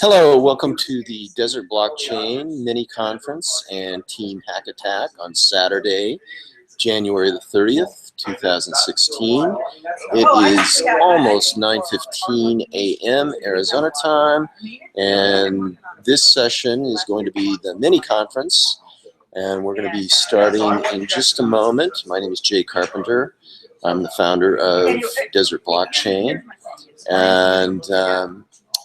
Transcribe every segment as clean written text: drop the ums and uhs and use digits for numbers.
Hello, welcome to the Desert Blockchain Mini Conference and Team Hack Attack on Saturday, January the 30th, 2016. It is almost 9:15 a.m. Arizona time, and this session is going to be the mini conference, and we're going to be starting in just a moment. My name is Jay Carpenter. I'm the founder of Desert Blockchain, and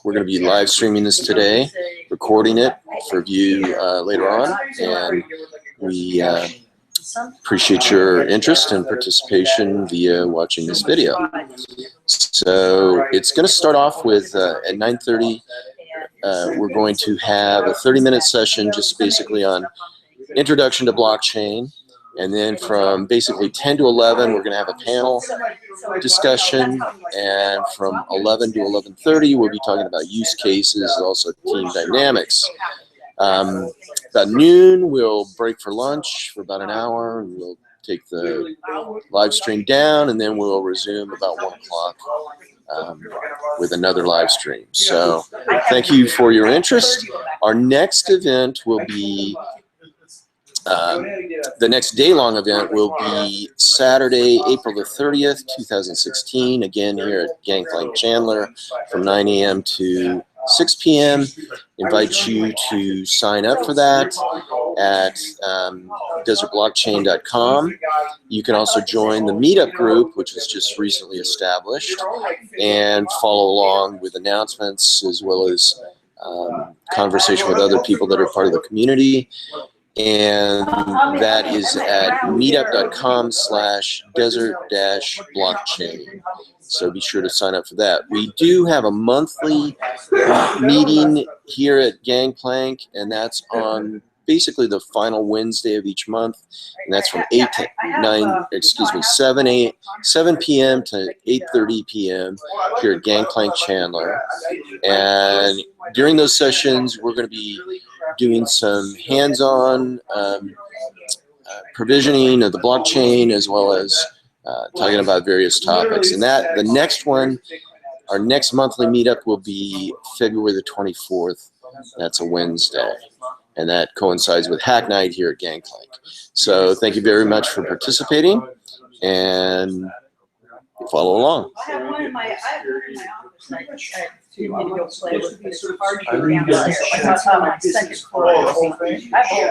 we're going to be live streaming this today, recording it for view later on, and we appreciate your interest and participation via watching this video. So it's going to start off with at 9:30. We're going to have a 30-minute session just basically on introduction to blockchain. And then from basically 10 to 11, we're going to have a panel discussion. And from 11 to 11:30, we'll be talking about use cases, also team dynamics. About noon, we'll break for lunch for about an hour. And we'll take the live stream down, and then we'll resume about 1 o'clock with another live stream. So thank you for your interest. Our next event will be the next day-long event will be Saturday, April the 30th, 2016, again here at Gangplank Chandler from 9 a.m. to 6 p.m. Invite you to sign up for that at desertblockchain.com. You can also join the meetup group, which was just recently established, and follow along with announcements as well as conversation with other people that are part of the community. And that is at meetup.com/desert-blockchain. So be sure to sign up for that. We do have a monthly meeting here at Gangplank, and that's on basically the final Wednesday of each month, and that's from 7 p.m. to 8:30 p.m. here at Gangplank Chandler. And during those sessions, we're going to be doing some hands-on provisioning of the blockchain, as well as talking about various topics. And that the next one, our next monthly meetup, will be February the 24th. That's a Wednesday, and that coincides with Hack Night here at Gangplank. So thank you very much for participating, and follow along. I have one in my office. To go play with, but it's hard to get downstairs. Like I saw my second floor. I have a whole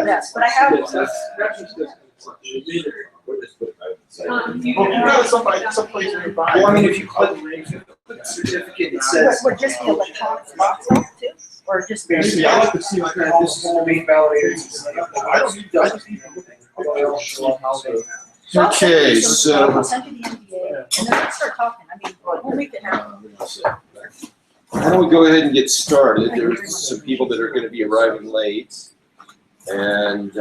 desk, but I have one. Well, I mean, if you click the certificate, it says. What, just the electronic box too? Or just the. Maybe I like to see like this is the main validator. I don't need that. Okay, so. I'll send you the NDA, and then we'll start talking. I mean, we'll make it happen. Why don't we go ahead and get started? There's some people that are going to be arriving late. And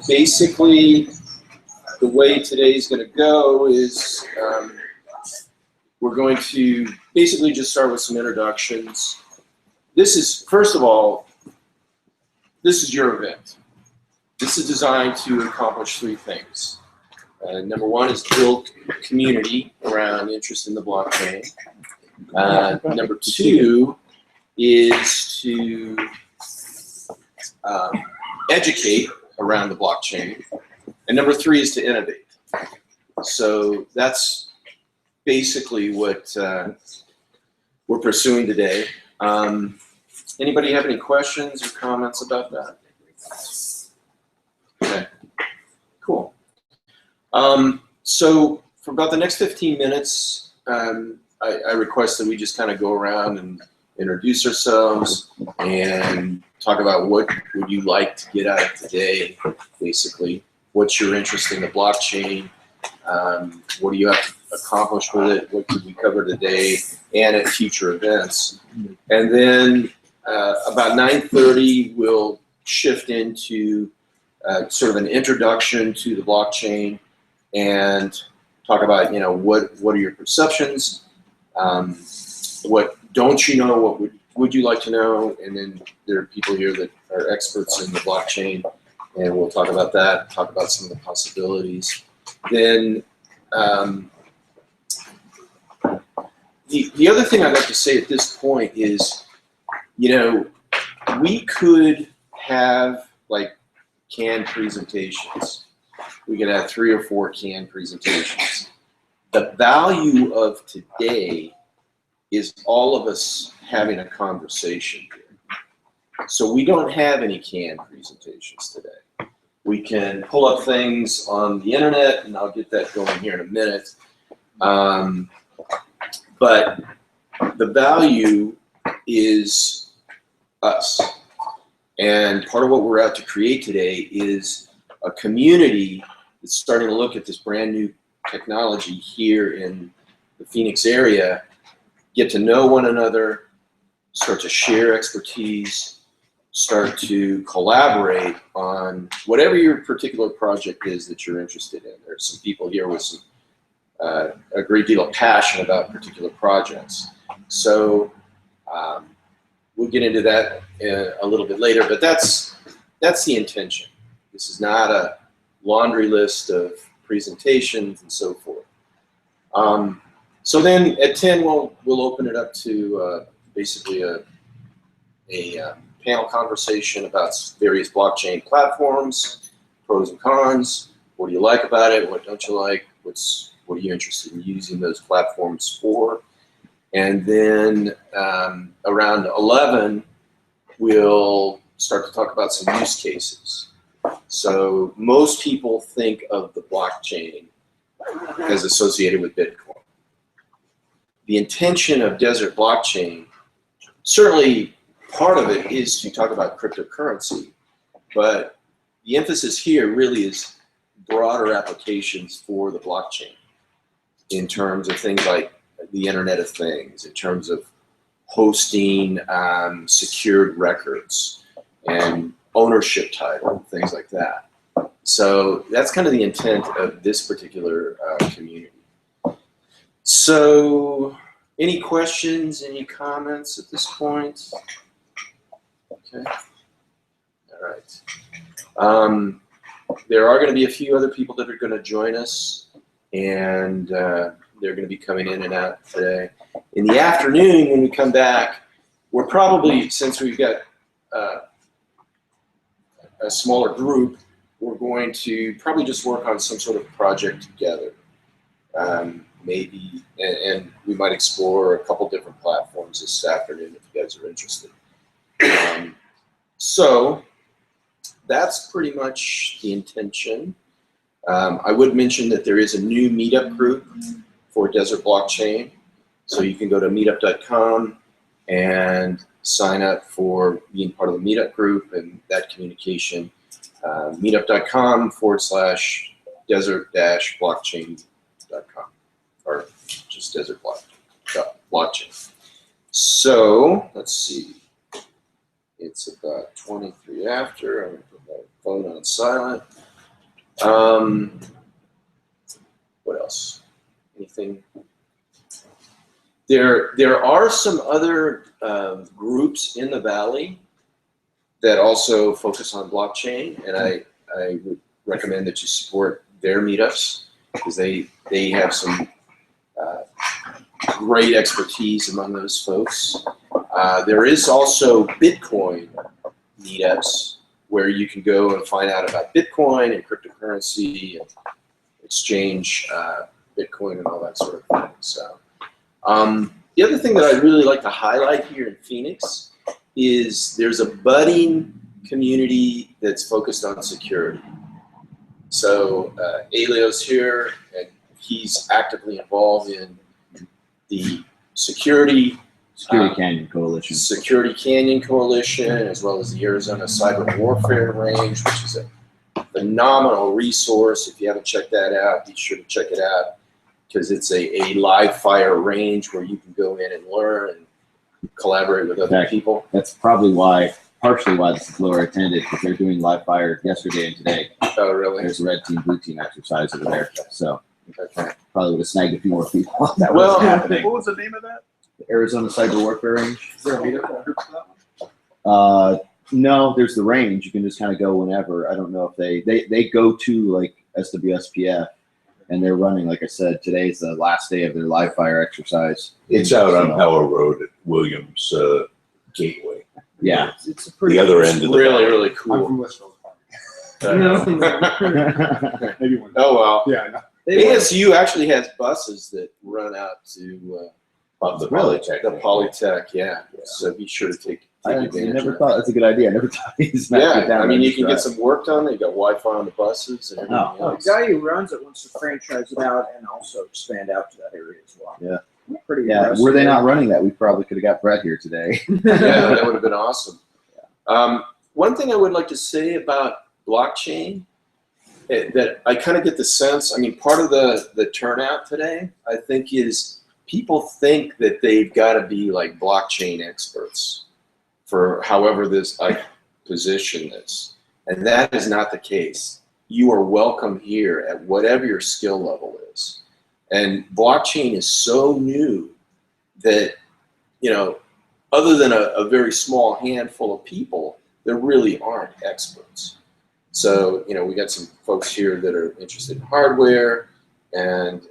basically, the way today's going to go is we're going to basically just start with some introductions. This is, first of all, this is your event. This is designed to accomplish 3 things. Number 1 is to build community around interest in the blockchain. Number 2 is to educate around the blockchain. And number 3 is to innovate. So that's basically what we're pursuing today. Anybody have any questions or comments about that? Okay, cool. So for about the next 15 minutes, I request that we just kind of go around and introduce ourselves and talk about what would you like to get out of today, basically. What's your interest in the blockchain? What do you have to accomplish with it? What could we cover today and at future events? And then about 9:30, we'll shift into sort of an introduction to the blockchain and talk about, you know, what are your perceptions? What don't you know? What would you like to know? And then there are people here that are experts in the blockchain, and we'll talk about that, talk about some of the possibilities. Then The other thing I'd like to say at this point is, you know, we could have like canned presentations. We could have 3 or 4 canned presentations. The value of today is all of us having a conversation here. So we don't have any canned presentations today. We can pull up things on the internet, and I'll get that going here in a minute. But the value is us. And part of what we're out to create today is a community that's starting to look at this brand new technology here in the Phoenix area, get to know one another, start to share expertise, start to collaborate on whatever your particular project is that you're interested in. There's some people here with some a great deal of passion about particular projects. So we'll get into that a little bit later, but that's the intention. This is not a laundry list of presentations and so forth. So then at 10, we'll open it up to basically a panel conversation about various blockchain platforms, pros and cons. What do you like about it? What don't you like? What are you interested in using those platforms for? And then around 11, we'll start to talk about some use cases. So most people think of the blockchain as associated with Bitcoin. The intention of Desert Blockchain, certainly part of it is to talk about cryptocurrency, but the emphasis here really is broader applications for the blockchain in terms of things like the Internet of Things, in terms of hosting secured records and ownership title, things like that. So that's kind of the intent of this particular community. So any questions, any comments at this point? Okay, all right. There are going to be a few other people that are going to join us, and they're going to be coming in and out today. In the afternoon, when we come back, we're probably, since we've got a smaller group, we're going to probably just work on some sort of project together. Maybe, and we might explore a couple different platforms this afternoon if you guys are interested. So that's pretty much the intention. I would mention that there is a new meetup group for Desert Blockchain. So you can go to meetup.com and sign up for being part of the meetup group and that communication. Meetup.com/desert-blockchain.com or just Desert Blockchain. So let's see. It's about 23 after. I'm going to put my phone on silent. What else? Anything? There are some other groups in the Valley that also focus on blockchain, and I would recommend that you support their meetups because they have some great expertise among those folks. There is also Bitcoin meetups where you can go and find out about Bitcoin and cryptocurrency and exchange Bitcoin and all that sort of thing. So the other thing that I'd really like to highlight here in Phoenix is there's a budding community that's focused on security. So Elio's here, and he's actively involved in the Security Canyon Coalition. Security Canyon Coalition, as well as the Arizona Cyber Warfare Range, which is a phenomenal resource. If you haven't checked that out, be sure to check it out because it's a live fire range where you can go in and learn and collaborate with other people. That's probably partially why the Flora attended, because they're doing live fire yesterday and today. Oh, really? There's a red team, blue team exercise over there. So Okay. probably would have snagged a few more people. That Well, was happening. What was the name of that? The Arizona Cyber Warfare Range. Is there a meetup group for that one? No, there's the range. You can just kind of go whenever. I don't know if they go to like SWSPF and they're running. Like I said, today's the last day of their live fire exercise. It's out on Power Road at Williams Gateway. Yeah. It's a pretty. The other end of the Really, valley. really I'm cool. from Westfield Park. Uh, Maybe one. oh well. Yeah, I know. ASU actually has buses that run out to The Really? Polytech. the Polytech. Yeah. So be sure to take I advantage. never of that. thought that's a good idea. I never thought he's not get Yeah, down I mean, there you can and get drive. some work done. They got Wi-Fi on the buses and everything Oh. else. The guy who runs it wants to franchise it out and also expand out to that area as well. Yeah. Pretty Yeah, impressive. were they not running that, we probably could have got Brett here today. Yeah, that would have been awesome. One thing I would like to say about blockchain that I kind of get the sense, I mean, part of the turnout today, I think, is people think that they've got to be like blockchain experts for however this I position this. And that is not the case. You are welcome here at whatever your skill level is. And blockchain is so new that, you know, other than a very small handful of people, there really aren't experts. So, you know, we got some folks here that are interested in hardware and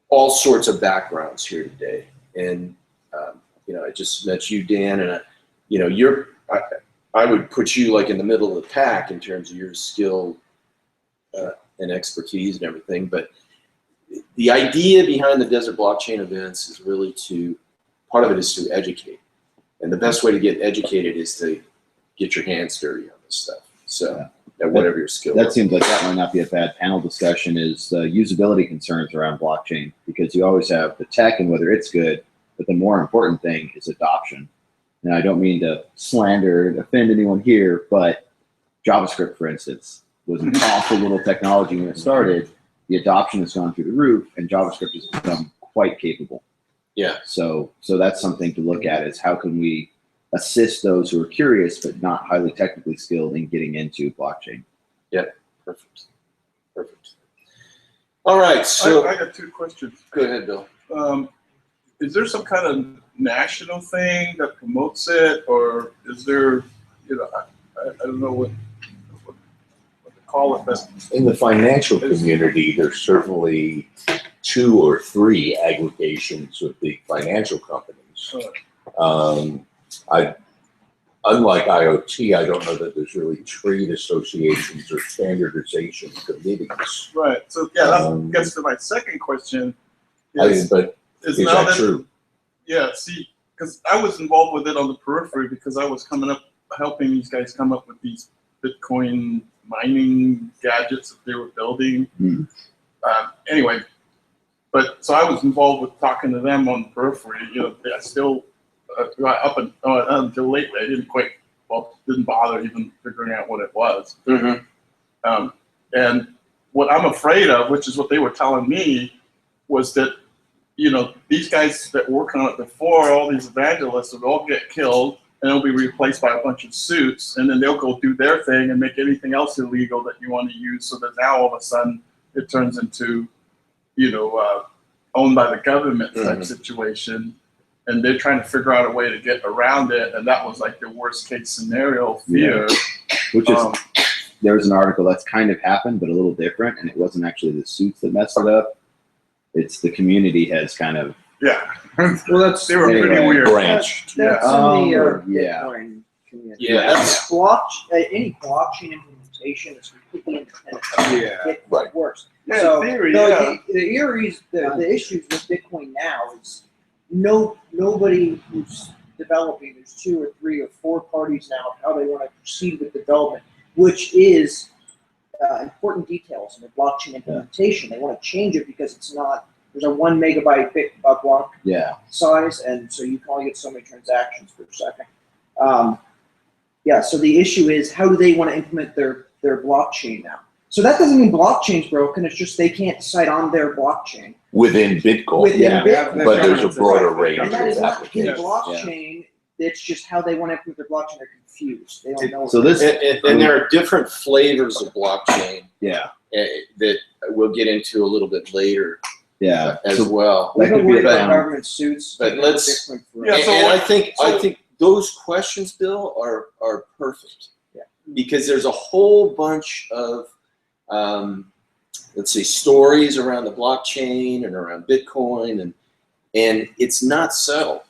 all sorts of backgrounds here today. And, you know, I just met you, Dan, and, you know, I would put you like in the middle of the pack in terms of your skill and expertise and everything. But the idea behind the Desert Blockchain events is really part of it is to educate. And the best way to get educated is to get your hands dirty on this stuff. So at whatever your skill That level. seems like that might not be a bad panel discussion, is the usability concerns around blockchain, because you always have the tech and whether it's good, but the more important thing is adoption. And I don't mean to slander and offend anyone here, but JavaScript, for instance, was an awful little technology when it started. The adoption has gone through the roof, and JavaScript has become quite capable. Yeah. So that's something to look at, is how can we assist those who are curious but not highly technically skilled in getting into blockchain. Perfect. Perfect. All right. So I got two questions. go ahead, Bill. Is there some kind of national thing that promotes it, or is there, you know, I don't know what to call it, but In the financial community, there's certainly 2 or 3 aggregations of big financial companies. Unlike IoT, I don't know that there's really trade associations or standardization committees. right. So yeah, that Um, gets to my second question. But Is is now that true? Yeah, see, because I was involved with it on the periphery because I was helping these guys come up with these Bitcoin mining gadgets that they were building. Hmm. Anyway, but so I was involved with talking to them on the periphery. You know, I still until lately, I didn't bother even figuring out what it was. Mm-hmm. And what I'm afraid of, which is what they were telling me, was that, you know, these guys that work on it before, all these evangelists, would all get killed and they'll be replaced by a bunch of suits, and then they'll go do their thing and make anything else illegal that you want to use, so that now all of a sudden it turns into, you know, owned by the government type situation. And they're trying to figure out a way to get around it, and that was like the worst case scenario fear. Which is, there was an article that's kind of happened, but a little different, and it wasn't actually the suits that messed it up. It's the community has kind of, Yeah. Well, that's They were pretty Anyway, weird. Branched. that's Oh, in the yeah. Bitcoin community. Yeah, that's- Any blockchain implementation is completely independent of Yeah. Bitcoin Right. works. Yeah, So in theory, the issues with Bitcoin now is nobody who's developing. There's 2 or 3 or 4 parties now of how they want to proceed with development, which is important details in the blockchain implementation. They want to change it because it's not. There's a 1 megabyte block yeah. size, and so you can only get so many transactions per second. Yeah. So the issue is, how do they want to implement their blockchain now? So that doesn't mean blockchain's broken. It's just they can't decide on their blockchain. Within Bitcoin. Within Yeah. Bitcoin. But there's a broader range And that is of not in applications. blockchain. It's just how they want to implement their blockchain. They're confused. They don't know. So this, And there are different flavors of blockchain yeah, that we'll get into a little bit later yeah. as So well. we that don't could be worry a about panel. government suits. But let's- Bitcoin for Yeah, And, so and what- I think those questions, Bill, are perfect. Yeah. Because there's a whole bunch of let's say, stories around the blockchain and around Bitcoin, and it's not settled.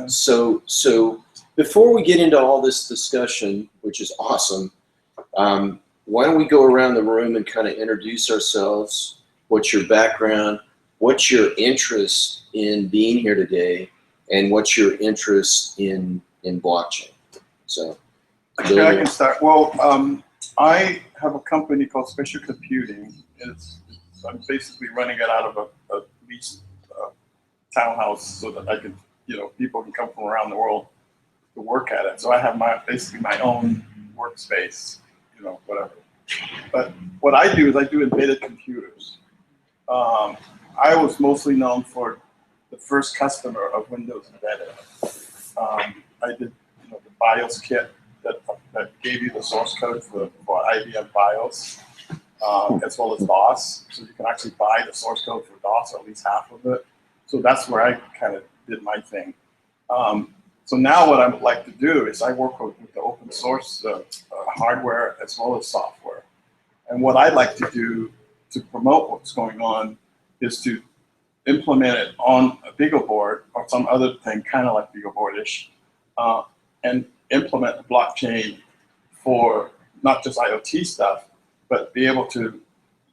So before we get into all this discussion, which is awesome, why don't we go around the room and kind of introduce ourselves? What's your background? What's your interest in being here today? And what's your interest in blockchain? So, Okay, I can start. Well, I have a company called Spatial Computing. I'm basically running it out of a leased townhouse so that I can, people can come from around the world to work at it. So I have basically my own workspace, whatever. But what I do is I do embedded computers. I was mostly known for the first customer of Windows Embedded. I did, the BIOS kit that gave you the source code for IBM BIOS, as well as DOS. So you can actually buy the source code for DOS, or at least half of it. So that's where I kind of did my thing. So now what I would like to do is I work with the open source hardware as well as software. And what I'd like to do to promote what's going on is to implement it on a BeagleBoard or some other thing, kind of like BeagleBoard-ish, and implement the blockchain for not just IoT stuff, but be able to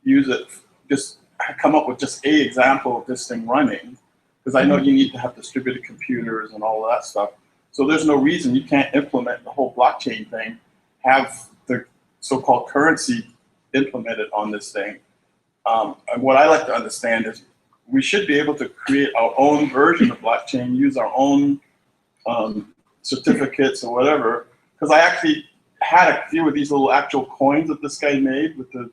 use it, just come up with just a example of this thing running, because I know you need to have distributed computers and all of that stuff. So there's no reason you can't implement the whole blockchain thing, have the so-called currency implemented on this thing. And what I like to understand is we should be able to create our own version of blockchain, use our own certificates or whatever, because I actually had a few of these little actual coins that this guy made with the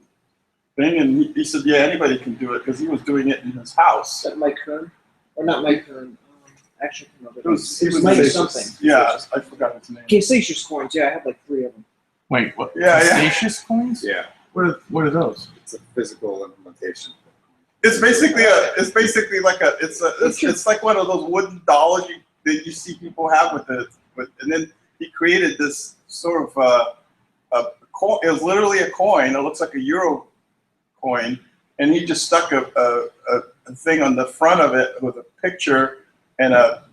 thing, and he said, yeah, anybody can do it, because he was doing it in his house. Is that Mike Kern? Or not Mike Kern? Actually, It was Mike something. Yeah, I forgot his name. Casacious coins, yeah, I have like 3 of them. Wait, what? Yeah, yeah. Statius coins? Yeah, What are those? it's a physical implementation. It's basically it's like one of those wooden dolls that you see people have and then he created this sort of a coin. It was literally a coin. It looks like a euro coin, and he just stuck a thing on the front of it with a picture and a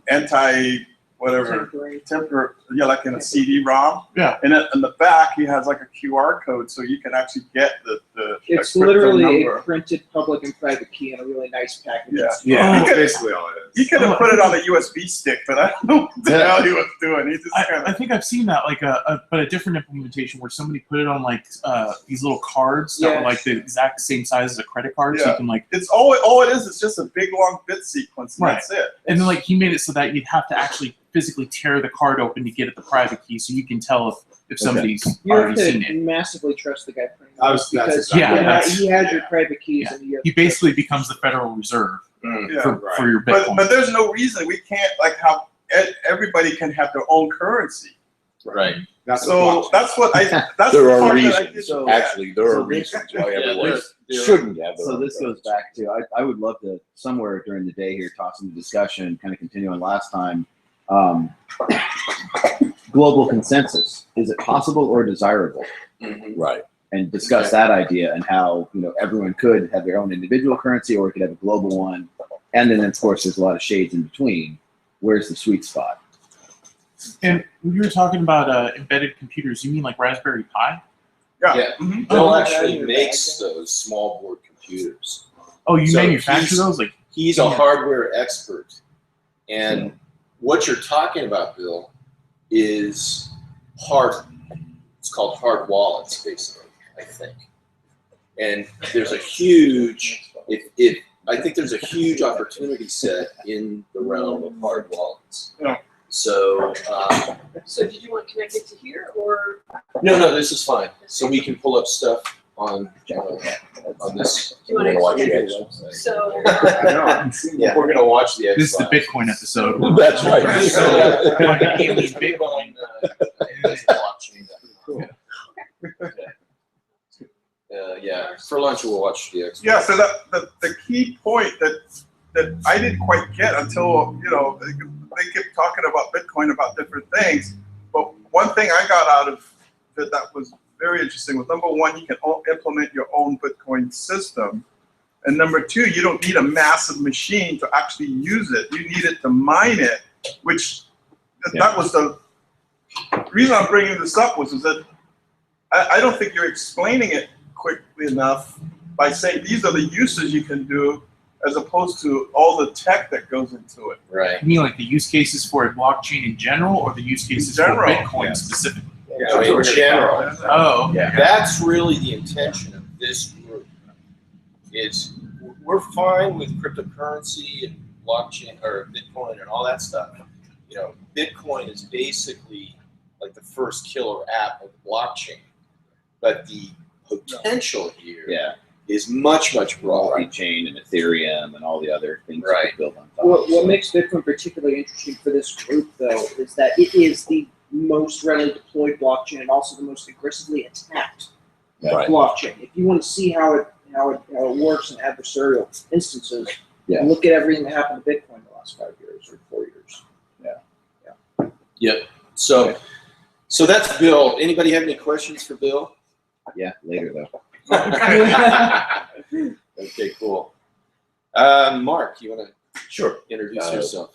temporary, like in a CD-ROM. Yeah. And then in the back, he has like a QR code, so you can actually get the It's crypto literally number. a printed public and private key in a really nice package. Yeah. Yeah, Oh. that's basically all it He is. could have put it on a USB stick, but I don't know what the hell he was doing. He just kind I of. think I've seen that, like but a different implementation where somebody put it on like these little cards that were like the exact same size as a credit card, so Yeah. you can like. It's all it is. It's just a big long bit sequence, and Right. that's it. And then like he made it so that you'd have to actually physically tear the card open to get at the private key, so you can tell if somebody's You have already seen to it. massively trust the guy printing I it was- that's because exactly Yeah, he, that's- he has your private keys yeah. and you have He basically becomes the Federal Reserve Yeah. for your Bitcoin. But there's no reason we can't have everybody can have their own currency. right. That's So that's what I. That's There the are part that I reasons. did. Actually, there So are this- reasons why Yeah, everyone there- shouldn't have their So own this goes currency. back to, I would love to, somewhere during the day here, toss in the discussion, kind of continue on last time. Global consensus. Is it possible or desirable? Right. And discuss that idea and how, everyone could have their own individual currency or it could have a global one. And then, of course, there's a lot of shades in between. Where's the sweet spot? And when you were talking about embedded computers, you mean like Raspberry Pi? Yeah. Yeah. Mhm. Bill Oh, actually makes those small board computers. Oh, you So manufacture he's- those? Like, He's a hardware expert. And what you're talking about, Bill, is it's called hard wallets, basically, I think. And there's a huge, I think there's a huge opportunity set in the realm of hard wallets. Yeah. So, So did you want connected to here or? no, this is fine. So we can pull up stuff on this. Do you We're gonna want watch the to? X. So. I know, I haven't seen Yeah, we're gonna watch the this is the X-Files. Bitcoin episode. That's right. So, Like an alien Bitcoin, Bitcoin. blockchain. Yeah, for lunch we'll watch the X. Yeah. So the key point that I didn't quite get until they kept talking about Bitcoin, about different things. But one thing I got out of that was very interesting was, number one, you can implement your own Bitcoin system. And number two, you don't need a massive machine to actually use it. You need it to mine it, which that was the reason I'm bringing this up is that I don't think you're explaining it quickly enough by saying these are the uses you can do as opposed to all the tech that goes into it. Right. You mean like the use cases for a blockchain in general, or the use cases for general, Bitcoin specifically? No, in general. Oh, Yeah. That's really the intention of this group. Is we're fine with cryptocurrency and blockchain or Bitcoin and all that stuff. You know, Bitcoin is basically like the first killer app of the blockchain. But the potential here is much, much broader. Blockchain and Ethereum and all the other things Right. that we build on top. What makes Bitcoin particularly interesting for this group, though, is that it is the most readily deployed blockchain and also the most aggressively attacked Right. blockchain. If you want to see how it works in adversarial instances, Yeah. look at everything that happened to Bitcoin in the last 5 years or 4 years. Yep. So that's Bill. Anybody have any questions for Bill? Yeah, later though. Okay, cool. Mark, you want Sure. to introduce yourself?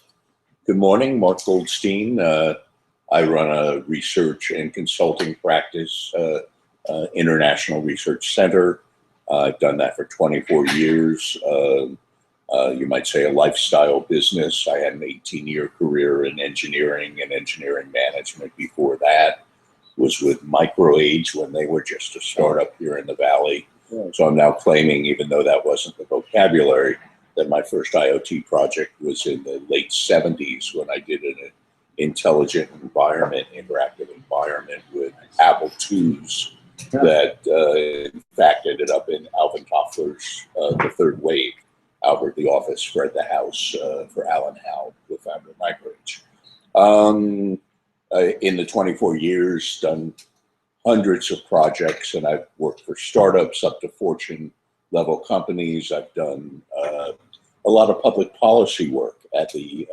Good morning, Mark Goldstein. I run a research and consulting practice, International Research Center. I've done that for 24 years. You might say a lifestyle business. I had an 18-year career in engineering and engineering management before that. Was with MicroAge when they were just a startup here in the Valley. So I'm now claiming, even though that wasn't the vocabulary, that my first IoT project was in the late 70s when I did an intelligent environment, interactive environment with Apple IIs that in fact ended up in Alvin Toffler's The Third Wave. Albert the Office, Fred the House for Alan Howe, the founder of MicroAge. In the 24 years, done hundreds of projects, and I've worked for startups up to Fortune level companies. I've done a lot of public policy work at the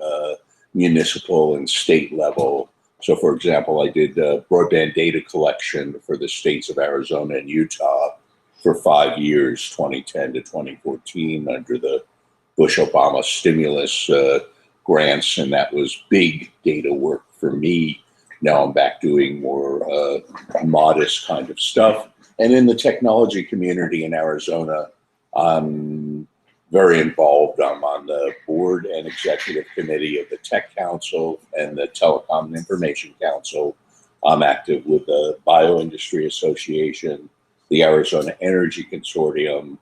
municipal and state level. So, for example, I did broadband data collection for the states of Arizona and Utah for 5 years, 2010 to 2014, under the Bush-Obama stimulus grants, and that was big data work for me. Now I'm back doing more modest kind of stuff. And in the technology community in Arizona, I'm very involved. I'm on the board and executive committee of the Tech Council and the Telecom and Information Council. I'm active with the Bioindustry Association, the Arizona Energy Consortium,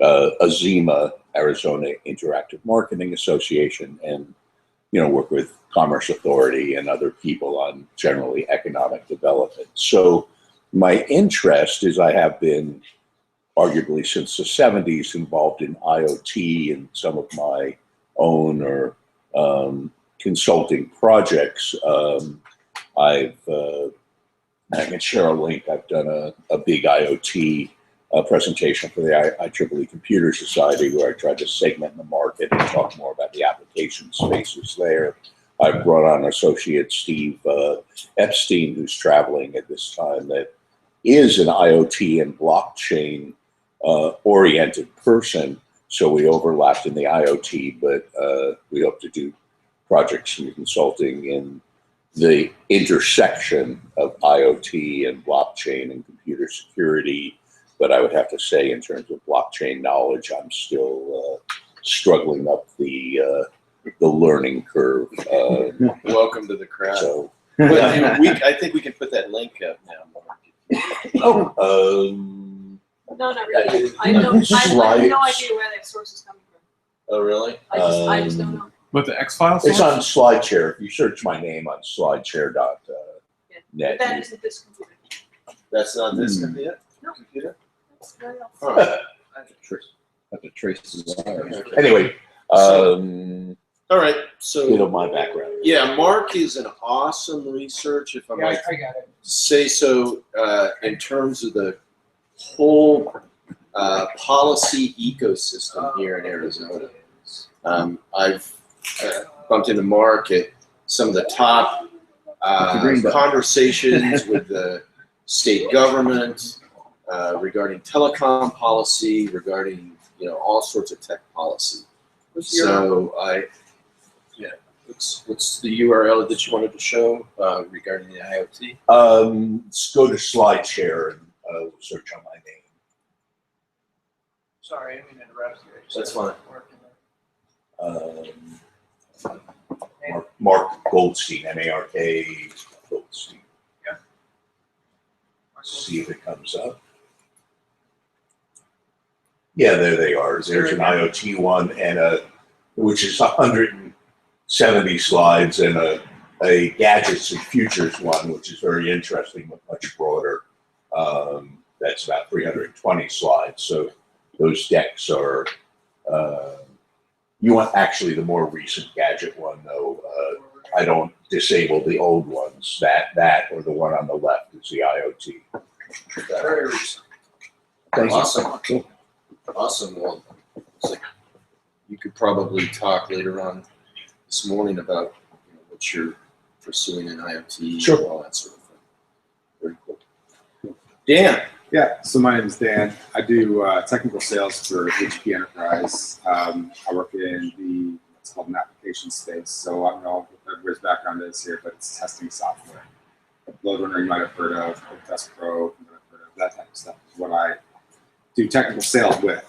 Azima, Arizona Interactive Marketing Association, and work with Commerce Authority and other people on generally economic development. So my interest is I have been arguably since the 70s involved in IoT and some of my own or consulting projects. I can share a link. I've done a big IoT presentation for the IEEE Computer Society where I tried to segment the market and talk more about the application spaces there. I've brought on associate Steve Epstein, who's traveling at this time, that is an IoT and blockchain oriented person. So we overlapped in the IoT, but we hope to do projects and consulting in the intersection of IoT and blockchain and computer security. But I would have to say, in terms of blockchain knowledge, I'm still struggling up the learning curve. Welcome to the crowd. So, I think we can put that link up now, Mark. No, not really. I have no idea where that source is coming from. Oh, really? I just don't know. What, the X files? It's on SlideShare. If you search my name on slideshare.net. But that isn't this computer. That's not this computer? No. Computer? That's very else. Huh. I have to trace the wires. Anyway, All right. bit So, of my background. yeah, Mark is an awesome research, if I might I got it. say so, in terms of the whole policy ecosystem here in Arizona. I've bumped into Mark at some of the top conversations with the state government, regarding telecom policy, regarding, all sorts of tech policy. So what's the URL that you wanted to show regarding the IoT? Let's go to SlideShare and we'll search on my name. Sorry, I didn't mean to interrupt you. I just That's had fine. work in there. Mark Goldstein, MARK Goldstein. Yeah. See if it comes up. Yeah, there they are. There's an IoT one and which is 170 slides, and a gadgets and futures one, which is very interesting, but much broader. That's about 320 slides. So those decks are, you want actually the more recent gadget one though. I don't disable the old ones. That or the one on the left is the IoT. Very recent. Thank you. Awesome. Cool. Awesome. Well, you could probably talk later on this morning about what you're pursuing in IoT Sure. and all that sort of thing. Very cool. Dan. Yeah, so my name is Dan. I do technical sales for HP Enterprise. I work in the what's called an application space. So I don't know what everybody's background is here, but it's testing software. Load Runner you might have heard of, Test Pro, you might have heard of, that type of stuff is what I do technical sales with.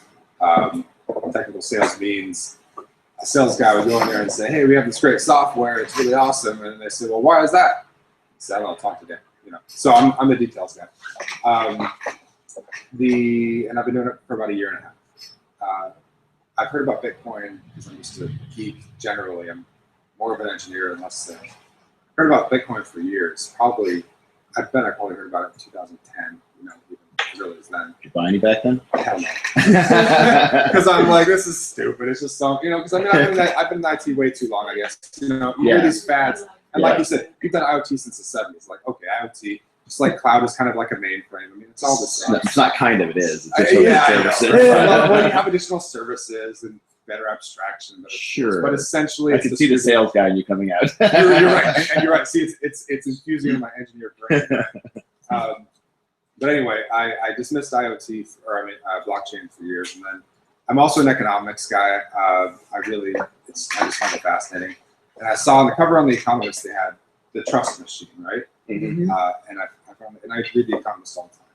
Technical sales means a sales guy would go in there and say, hey, we have this great software, it's really awesome. And they say, well, why is that? I say, I don't know, talk to Dan. So I'm the details guy. And I've been doing it for about a year and a half. I've heard about Bitcoin because I'm just a geek generally. I'm more of an engineer and less sales. I've heard about Bitcoin for years. I probably heard about it in 2010, even as early as then. Did you buy any back then? Hell no. Because I'm like, this is stupid. It's just some, because I mean, I've been in IT way too long, I guess. You hear these fads. And like you said, you've done IoT since the 70s. Like, okay, IoT, just like cloud is kind of like a mainframe. I mean, it's all the same. It's not kind of, it is. It's just I services. well, you have additional services and better abstraction. Sure. But essentially, I can see the sales guy in you coming out. you're right. And you're right. See, it's infusing in my engineer brain. But anyway, I dismissed IoT, blockchain for years. And then I'm also an economics guy. I just find it fascinating. And I saw on the cover on The Economist, they had the trust machine, right? Mm-hmm. And I read The Economist all the time.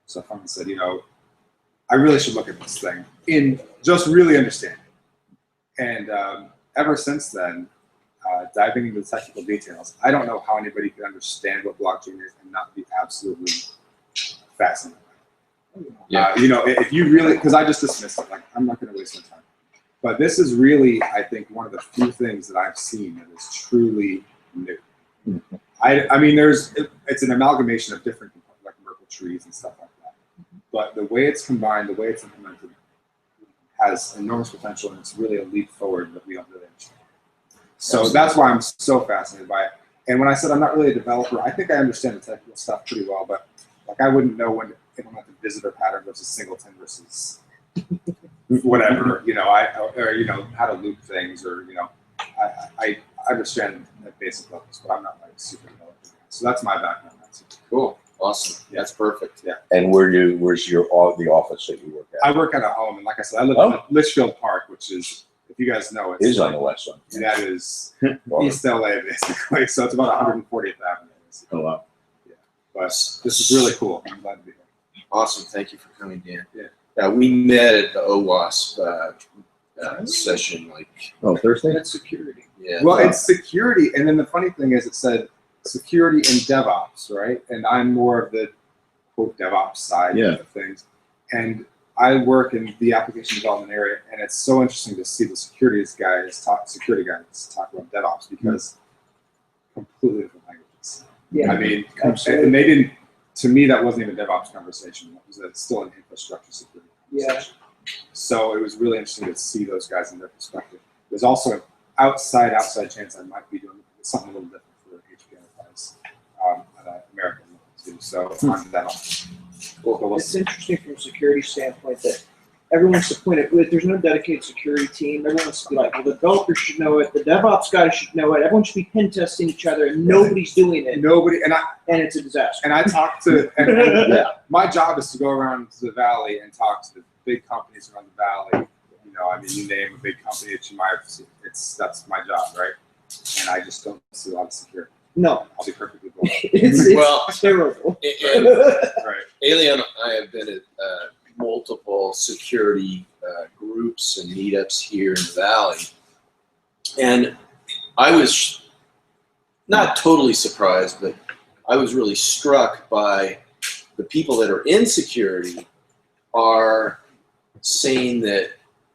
So I finally said, I really should look at this thing in just really understand it. And ever since then, diving into the technical details, I don't know how anybody could understand what blockchain is and not be absolutely fascinated by it. Yeah. If you really, because I just dismissed it, like I'm not going to waste my time. But this is really, I think, one of the few things that I've seen that is truly new. Mm-hmm. I mean, it's an amalgamation of different, like Merkle trees and stuff like that. But the way it's combined, the way it's implemented, has enormous potential, and it's really a leap forward that we don't really understand. So that's why I'm so fascinated by it. And when I said I'm not really a developer, I think I understand the technical stuff pretty well, but like I wouldn't know when to implement the visitor pattern versus singleton versus whatever, how to loop things, or I understand at basic levels, but I'm not like super developer. So that's my background. That's it. Cool. Awesome. Yeah. That's perfect. Yeah. And where's the office that you work at? I work at a home, and like I said, I live in Litchfield Park, which is, if you guys know, It is on the west side. that is East LA basically. So it's about 140th Avenue. Oh, wow. Yeah. But this is really cool. I'm glad to be here. Awesome. Thank you for coming, Dan. Yeah. We met at the OWASP session, Oh, Thursday? that's security. Yeah. Well, it's security, and then the funny thing is, it said security and DevOps, right? And I'm more of the quote DevOps side of things, and I work in the application development area, and it's so interesting to see the security guys talk about DevOps because completely different languages. Yeah. I mean, and they didn't. To me, that wasn't even a DevOps conversation. It was still an infrastructure security conversation. So it was really interesting to see those guys in their perspective. There's also an outside chance I might be doing something a little different for HP Enterprise at an American level too. So on that. Well, it's interesting from a security standpoint that everyone wants to point it with, there's no dedicated security team. Everyone wants to be like, well, the developers should know it, the DevOps guys should know it. Everyone should be pen testing each other, and nobody's doing it. Nobody, and it's a disaster. I talked to, and yeah, my job is to go around to the valley and talk to the big companies around the valley. You know, I mean, you name a big company that you might have seen, that's my job, right? And I just don't see a lot of security. No, I'll be perfectly blunt. it's Well, terrible. And Right. Alien, I have been at multiple security groups and meetups here in the Valley. And I was not totally surprised, but I was really struck by the people that are in security are saying that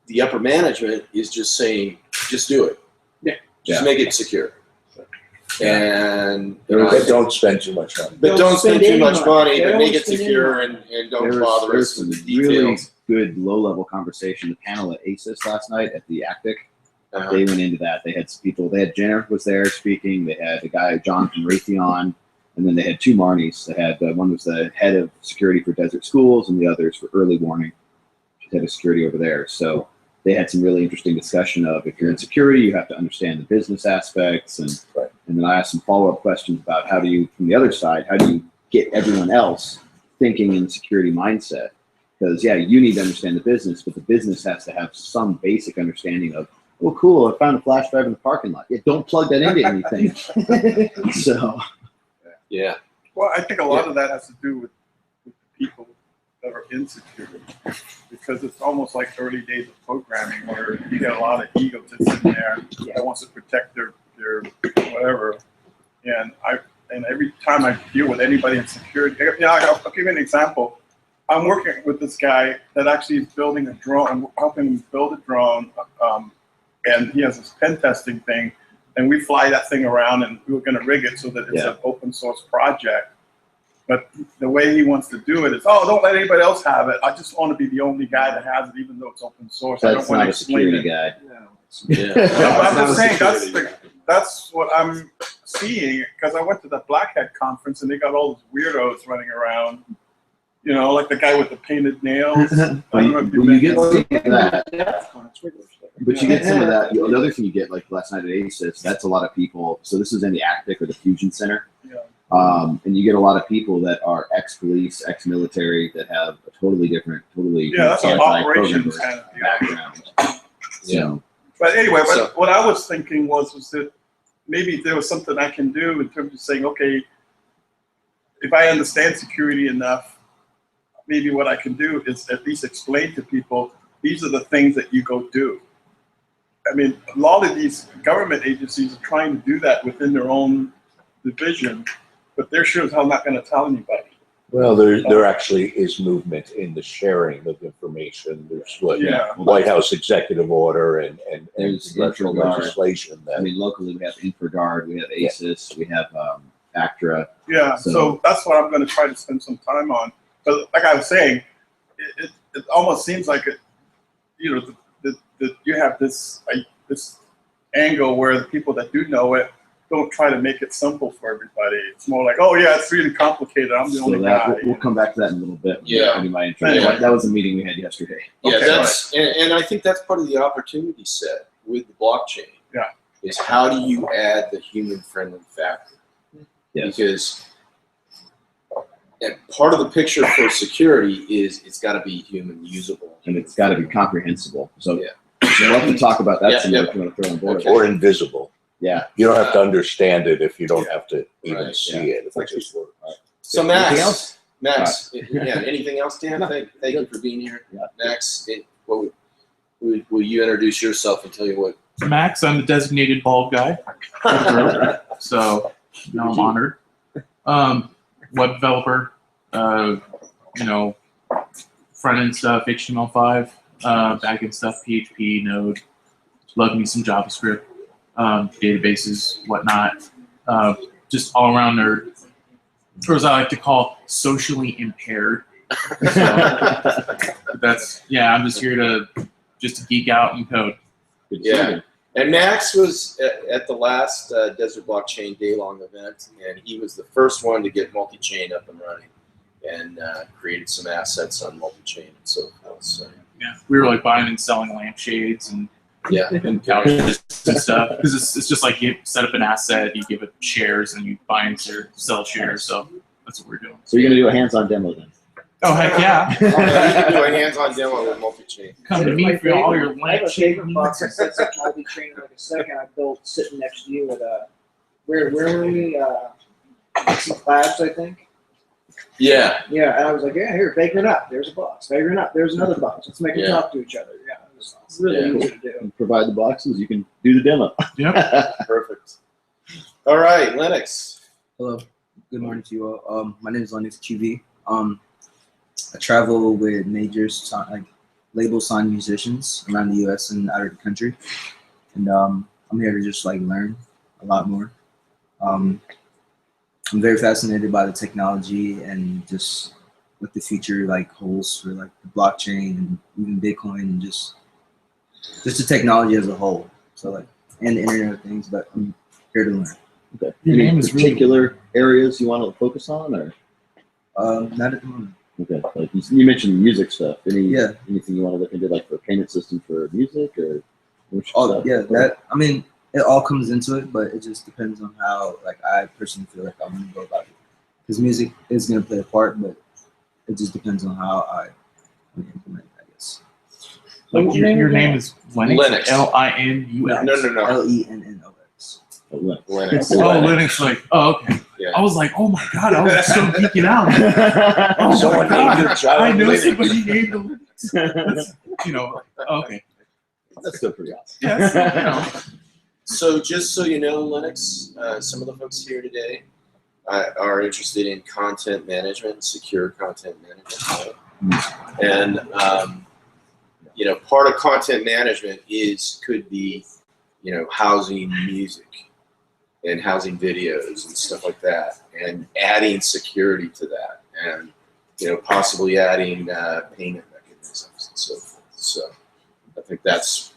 the upper management is just saying, just do it. Just make it secure. And But don't spend too much money. but don't spend too much money, They but don't make it spend any secure money. and don't bother us some with the really details. good low-level conversation. The panel at ASIS last night at the ACTIC, Uh-huh. they went into that. They had some people. They had Jenner was there speaking. They had the guy John from Raytheon, and then they had two Marnies. They had one was the head of security for Desert Schools, and the others for early warning. She's head of security over there. So they had some really interesting discussion of if you're in security, you have to understand the business aspects, and then I asked some follow-up questions about how do you, from the other side, how do you get everyone else thinking in security mindset? Because yeah, you need to understand the business, but the business has to have some basic understanding of, oh, cool, I found a flash drive in the parking lot. Yeah, don't plug that into anything. So Yeah. Well, I think a lot of that has to do with the people that are in security, because it's almost like early days of programming where you get a lot of egotists in there that wants to protect their whatever. And every time I deal with anybody in security, I'll give you an example. I'm working with this guy that actually is building a drone. I'm helping him build a drone, and he has this pen testing thing, and we fly that thing around, and we were going to rig it so that it's an open source project. But the way he wants to do it is, don't let anybody else have it. I just want to be the only guy that has it, even though it's open source. I don't that's want not to a explain security it. guy. Yeah. I'm just saying that's what I'm seeing, because I went to the Black Hat conference and they got all these weirdos running around. You know, like the guy with the painted nails. I don't know if Well, you get been- some of that, but you get some of that. The other thing you get, like last night at ASIS, that's a lot of people. So this is in the ACTIC or the Fusion Center. Yeah. And you get a lot of people that are ex-police, ex-military that have a totally different, that's an operations kind of deal. background. So, But anyway, So- what I was thinking was that maybe there was something I can do in terms of saying, okay, if I understand security enough, maybe what I can do is at least explain to people, these are the things that you go do. I mean, a lot of these government agencies are trying to do that within their own division, but they're sure as hell not going to tell anybody. Well, there actually is movement in the sharing of information. There's White House executive order and There's congressional InfraGard. legislation that. I mean, locally we have InfraGard, we have ASIS, we have ACTRA. Yeah, so that's what I'm going to try to spend some time on. But like I was saying, it almost seems like that you have this angle where the people that do know it don't try to make it simple for everybody. It's more like, oh yeah, it's really complicated. I'm the So only that guy. we'll come back to that in a little bit. Yeah. That'll be my intro. Anyway. That was a meeting we had yesterday. Yeah, Okay, that's and I think that's part of the opportunity set with the blockchain. Yeah. Is how do you add the human friendly factor? Yes. Because and part of the picture for security is it's got to be human usable. And it's got to be comprehensible. So Yeah. we'll have to talk about that Yeah, some yeah. more if you want to throw on board. Okay. Or invisible. Yeah. You don't have to understand it if you don't have to even Right, see it. If it just works. So Anything Max, else? Max, yeah. Anything else, Dan? No. Thank you for being here. Yeah. Max, will you introduce yourself and tell you what? Max, I'm the designated bald guy. So now I'm honored. Web developer, front end stuff, HTML5, back end stuff, PHP, Node. Love me some JavaScript, databases, whatnot. Just all around nerd, or as I like to call, socially impaired. So I'm just here to geek out and code. Good to see Yeah. you. And Max was at the last Desert Blockchain Daylong event, and he was the first one to get multi-chain up and running, and created some assets on multi-chain and so forth. So Yeah, we were like buying and selling lampshades and Yeah. and couches and stuff because it's just like you set up an asset, you give it shares, and you buy and sell shares. So that's what we're doing. So you're gonna do a hands-on demo then? Oh heck yeah! You can do a hands-on demo with multi-chain. Come to me for all your I have a lampshade favorite needs. box that sets up multi-chain in like a second. I built sitting next to you at where were we? Some Labs, I think. Yeah. Yeah, and I was like, yeah, here, vagrant up. There's a box. Vagrant up. There's another box. Let's make them Yeah. talk to each other. Yeah, it was really Yeah. easy to do. You provide the boxes, you can do the demo. Perfect. All right, Lennox. Hello, good morning to you all. My name is Lennox QV. I travel with major like label signed musicians around the U.S. and out of the country, and I'm here to just like learn a lot more. I'm very fascinated by the technology and just what the future like holds for like the blockchain and even Bitcoin and just the technology as a whole. So like and the Internet of Things, but I'm here to learn. Okay. Your Any name is really- particular areas you want to focus on, or Not at the moment. okay? Like you mentioned music stuff. Yeah. Anything you want to look into, like for a payment system for music, or which Oh stuff? yeah, that I mean, it all comes into it, but it just depends on how like I personally feel like I'm gonna go about it. Because music is gonna play a part, but it just depends on how I implement it, I guess. Like your name is Lennox. Lennox. Linux. No. LENNOX. Lennox. Oh, Linux. Like, oh, okay. Yeah. I was like, oh my god, I was so geeking out. Oh Someone my god, named their child I know Linux. somebody named the Linux. You know, okay. That's still pretty awesome. Yes, you know. So just so you know, Lennox, some of the folks here today are interested in content management, secure content management, right? And you know, part of content management could be, you know, housing music and housing videos and stuff like that, and adding security to that, and you know, possibly adding payment mechanisms and so forth. So I think that's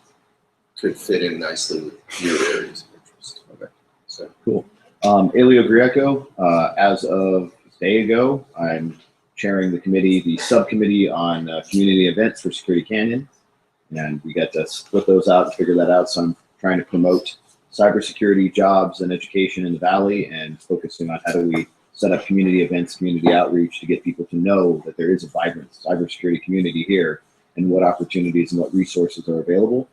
could fit in nicely with your areas of interest. Okay. So Cool. Elio Greco, as of a day ago, I'm chairing the subcommittee on community events for Security Canyon. And we got to split those out and figure that out. So I'm trying to promote cybersecurity jobs and education in the Valley and focusing on how do we set up community events, community outreach to get people to know that there is a vibrant cybersecurity community here and what opportunities and what resources are available.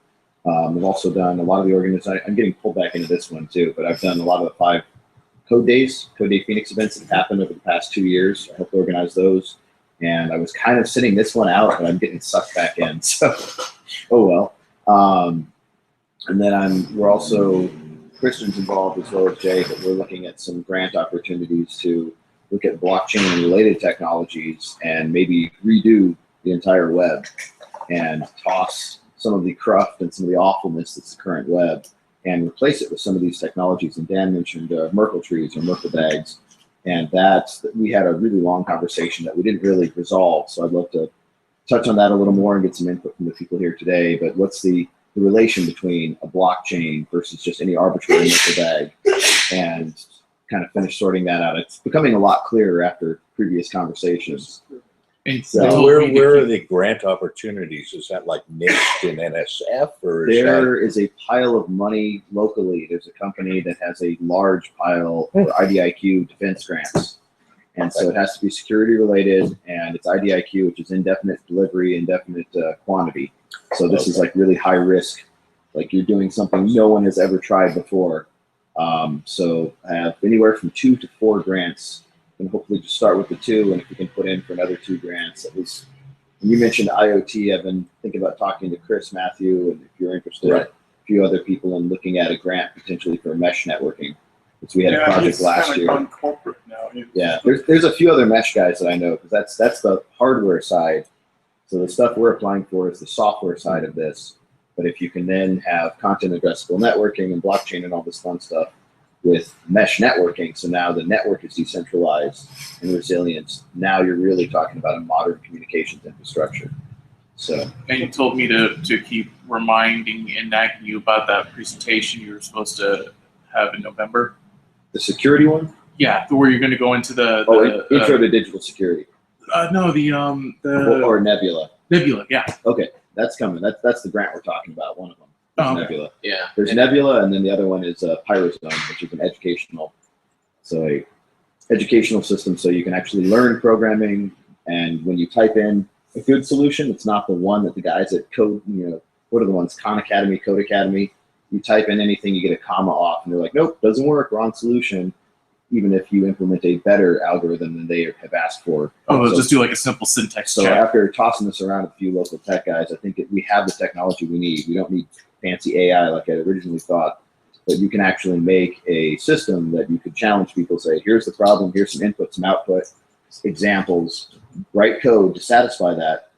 I've also done a lot of the organization. I'm getting pulled back into this one too, but I've done a lot of the 5 Code Day Phoenix events that have happened over the past 2 years. I helped organize those, and I was kind of sitting this one out, but I'm getting sucked back in. So, oh well. And then we're also Christian's involved as well as Jay, but we're looking at some grant opportunities to look at blockchain and related technologies and maybe redo the entire web and toss some of the cruft and some of the awfulness that's the current web and replace it with some of these technologies. And Dan mentioned Merkle trees or Merkle bags. And we had a really long conversation that we didn't really resolve. So I'd love to touch on that a little more and get some input from the people here today. But what's the relation between a blockchain versus just any arbitrary Merkle bag, and kind of finish sorting that out. It's becoming a lot clearer after previous conversations. And So Where are the grant opportunities? Is that like NIST and NSF, or is there is a pile of money locally. There's a company that has a large pile for IDIQ defense grants. And so it has to be security related, and it's IDIQ, which is indefinite delivery, indefinite quantity. So this is like really high risk, like you're doing something no one has ever tried before. So I have anywhere from 2 to 4 grants, and hopefully just start with the 2, and if we can put in for another 2 grants, at least. And you mentioned IoT. I've been thinking about talking to Chris, Matthew, and if you're interested, Right. a few other people in looking at a grant potentially for mesh networking. Because we had a project he's last kinda year. gone corporate now. Yeah, there's a few other mesh guys that I know, because that's the hardware side. So the stuff we're applying for is the software side of this. But if you can then have content addressable networking and blockchain and all this fun stuff with mesh networking, so now the network is decentralized and resilient. Now you're really talking about a modern communications infrastructure. So And you told me to keep reminding and nagging you about that presentation you were supposed to have in November. the security one, Yeah, where you're going to go into the intro to digital security, no, the or Nebula. Nebula. Yeah. Okay, That's coming. That's the grant we're talking about. One of them. Oh, okay. Nebula. Yeah. There's Nebula, and then the other one is Pyrozone, which is an educational, so a educational system, so you can actually learn programming. And when you type in a good solution, it's not the one that the guys at Code, what are the ones? Khan Academy, Code Academy. You type in anything, you get a comma off, and they're like, nope, doesn't work, wrong solution. Even if you implement a better algorithm than they have asked for. Oh, so, just do like a simple syntax so check. after tossing this around with a few local tech guys, I think we have the technology we need. We don't need fancy AI like I originally thought, but you can actually make a system that you could challenge people, say, here's the problem, here's some input, some output, examples, write code to satisfy that,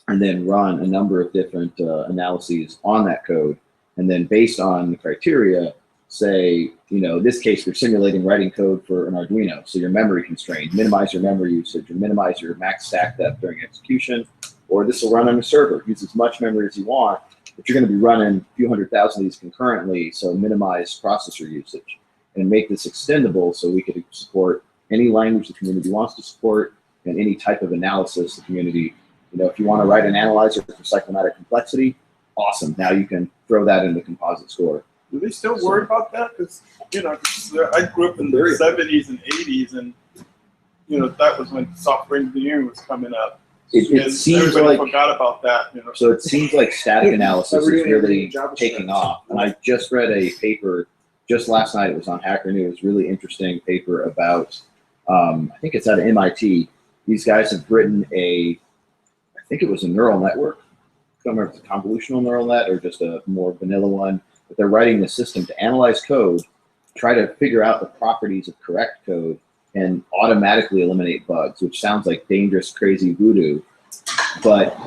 and then run a number of different analyses on that code. And then based on the criteria, say, in this case, we're simulating writing code for an Arduino, so you're memory constrained. Minimize your memory usage, or minimize your max stack depth during execution, or this will run on a server. Use as much memory as you want, but you're going to be running a few 100,000 of these concurrently, so minimize processor usage. And make this extendable so we could support any language the community wants to support and any type of analysis the community, if you want to write an analyzer for cyclomatic complexity, awesome. Now you can throw that in the composite score. Do they still worry about that? Because I grew up in the 70s and 80s, and that was when software engineering was coming up. It seems everybody like forgot about that. So it seems like static analysis is really taking JavaScript. off. And I just read a paper just last night. It was on Hacker News. Really interesting paper about. I think it's out of MIT. These guys have written I think it was a neural network. I don't remember if it's a convolutional neural net or just a more vanilla one. But they're writing the system to analyze code, try to figure out the properties of correct code, and automatically eliminate bugs, which sounds like dangerous, crazy voodoo. But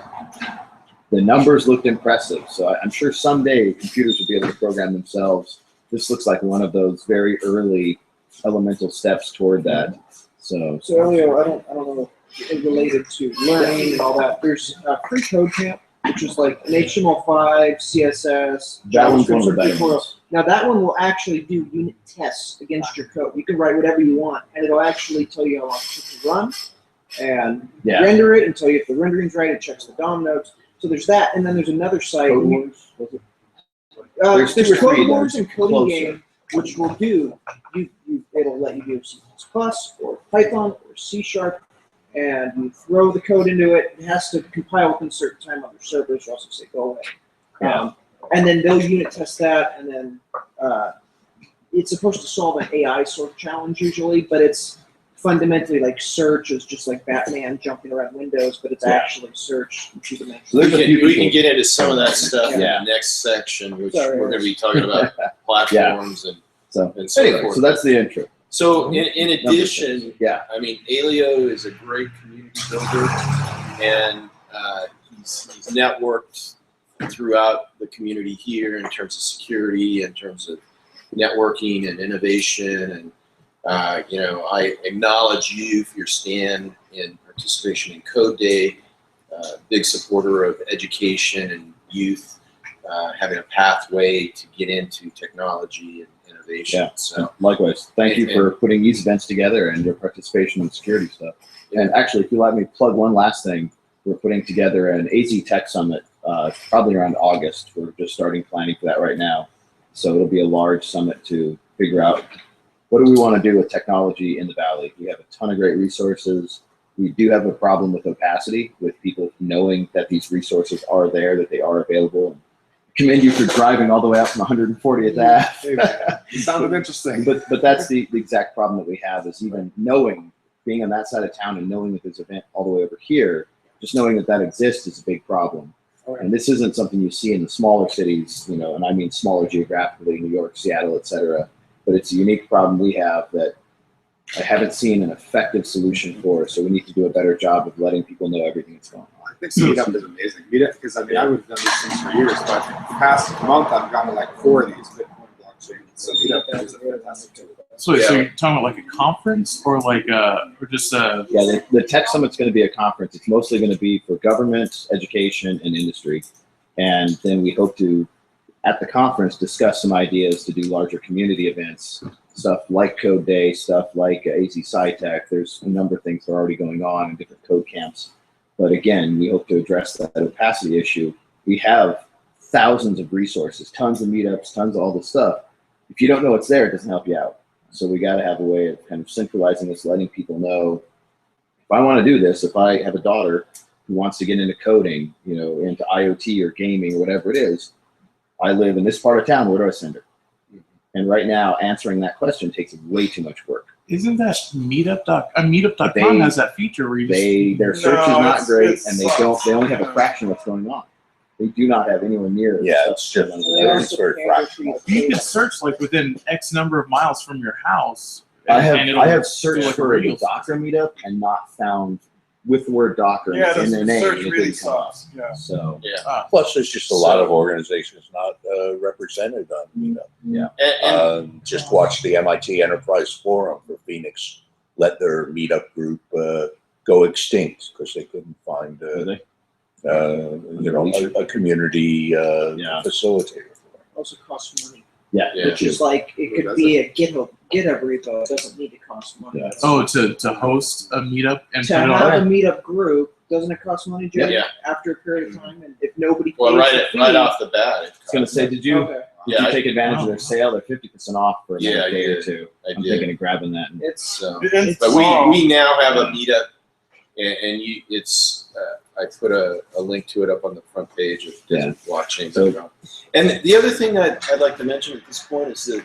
the numbers looked impressive. So I'm sure someday computers will be able to program themselves. This looks like one of those very early elemental steps toward that. So Elio, I don't know if related to learning and all that. There's a free code camp, which is like an HTML5, CSS, that one's one of the JavaScript better tutorial. ones. Now that one will actually do unit tests against your code. You can write whatever you want, and it'll actually tell you how long it took to run, and Yeah. render it, and tell you if the rendering's right. It checks the DOM nodes. So there's that, and then there's another site. Code Wars, was it? There's two or three Code that Wars are and Coding closer. Game, which will do it'll let you do C++ or Python or C#, and you throw the code into it. It has to compile within a certain time on their servers, or else they say go away. Yeah. And then they'll unit test that, and then it's supposed to solve an AI sort of challenge usually, but it's fundamentally like search is just like Batman jumping around windows, but it's actually search in two-dimensional. So there's a few We can people- get into some of that stuff in Yeah. the next section, which Sorry. we're going to be talking about platforms So and so anyway, forth. so that's the intro. So in addition, Yeah. I mean, Alio is a great community builder, and he's networked throughout the community here in terms of security, in terms of networking and innovation. And, I acknowledge you for your stand in participation in Code Day, big supporter of education and youth, having a pathway to get into technology and innovation. Yeah. So Likewise, thank you for putting these events together and your participation in security stuff. And actually, if you let me plug one last thing, we're putting together an AZ Tech Summit probably around August. We're just starting planning for that right now. So it'll be a large summit to figure out what do we want to do with technology in the Valley. We have a ton of great resources. We do have a problem with opacity, with people knowing that these resources are there, that they are available. And commend you for driving all the way out from 140th Ave. It sounded interesting. But that's the exact problem that we have, is even knowing, being on that side of town and knowing that there's an event all the way over here, just knowing that that exists is a big problem. And this isn't something you see in the smaller cities, and I mean smaller geographically, New York, Seattle, et cetera. But it's a unique problem we have that I haven't seen an effective solution for, so we need to do a better job of letting people know everything that's going on. I think Meetup is amazing. Meetup, because I mean, I would have done these things for years, but the past month I've gone to like 4 of these Bitcoin blockchains. So Meetup is a fantastic tool. So you're talking about like a conference or like or just Yeah, the Tech Summit's going to be a conference. It's mostly going to be for government, education, and industry. And then we hope to, at the conference, discuss some ideas to do larger community events, stuff like Code Day, stuff like AZ SciTech. There's a number of things that are already going on in different code camps. But again, we hope to address that opacity issue. We have thousands of resources, tons of meetups, tons of all this stuff. If you don't know what's there, it doesn't help you out. So we got to have a way of kind of centralizing this, letting people know, if I want to do this, if I have a daughter who wants to get into coding, you know, into IoT or gaming or whatever it is, I live in this part of town, where do I send her? And right now, answering that question takes way too much work. Isn't that Meetup.com has that feature where you Their search is not great, and they only have a fraction of what's going on. They do not have anywhere near. Yeah, it's just it's very fractional. you can search like within X number of miles from your house. I it'll have do searched like a for a Reels. Docker meetup and not found with the word Docker Yeah, in their name. search and it really didn't come up. sucks. Yeah. So Plus, there's just a lot of organizations not represented on Meetup. Just watch the MIT Enterprise Forum for Phoenix let their Meetup group go extinct because they couldn't find a community facilitator. Also costs money. yeah, Which is like, it could be a GitHub repo. It doesn't need to cost money. Yeah. Oh, to host a meetup and To put it have on. a meetup group, doesn't it cost money, Jay? Yeah. After a period of time, and if nobody pays Well, the right fee, off the bat. I was going to say, did you Okay. take advantage of their sale? They're 50% off for Yeah, another I day or did. two. I I'm did. thinking of grabbing that. And It's So, It's but small. we now have a meetup, and it's I put a link to it up on the front page of blockchain.com. And the other thing I'd like to mention at this point is that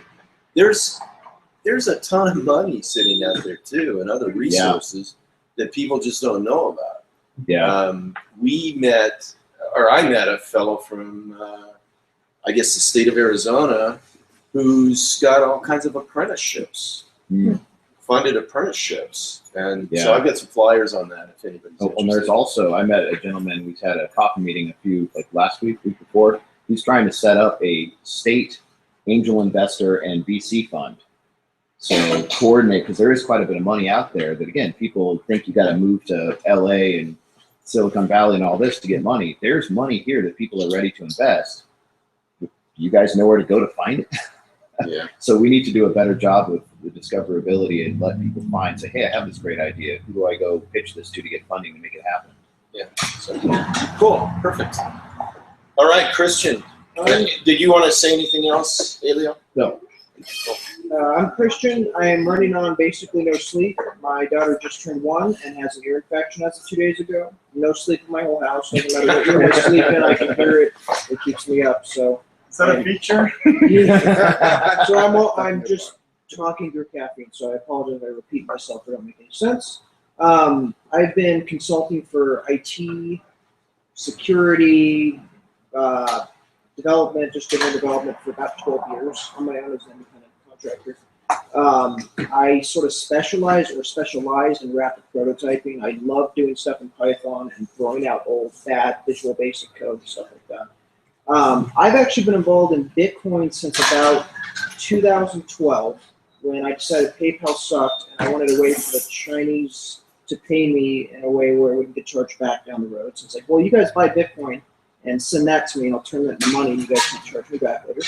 there's a ton of money sitting out there too, and other resources that people just don't know about. yeah, I met a fellow from I guess the state of Arizona who's got all kinds of apprenticeships. Funded apprenticeships, and so I've got some flyers on that if anybody's interested. and there's also, I met a gentleman, we had a coffee meeting last week before. He's trying to set up a state angel investor and VC fund. So coordinate, because there is quite a bit of money out there that, again, people think you got to move to LA and Silicon Valley and all this to get money. There's money here that people are ready to invest. You guys know where to go to find it. Yeah. So we need to do a better job with the discoverability and let people say, hey, I have this great idea. Who do I go pitch this to get funding to make it happen? Yeah. So, cool. Perfect. All right, Christian. Did you want to say anything else, Elio? No. I'm Christian. I am running on basically no sleep. My daughter just turned 1 and has an ear infection as of 2 days ago. No sleep in my whole house. Doesn't matter what room I sleep in, I can hear it. It keeps me up. So Is that a feature? so I'm just talking through caffeine. So I apologize if I repeat myself. It don't make any sense. I've been consulting for IT, security, development, just domain development for about 12 years on my own as an independent contractor. I sort of specialize in rapid prototyping. I love doing stuff in Python and throwing out old, fat Visual Basic code and stuff like that. I've actually been involved in Bitcoin since about 2012 when I decided PayPal sucked and I wanted a way for the Chinese to pay me in a way where we can get charged back down the road. So it's like, well, you guys buy Bitcoin and send that to me and I'll turn that into money and you guys can charge me back later.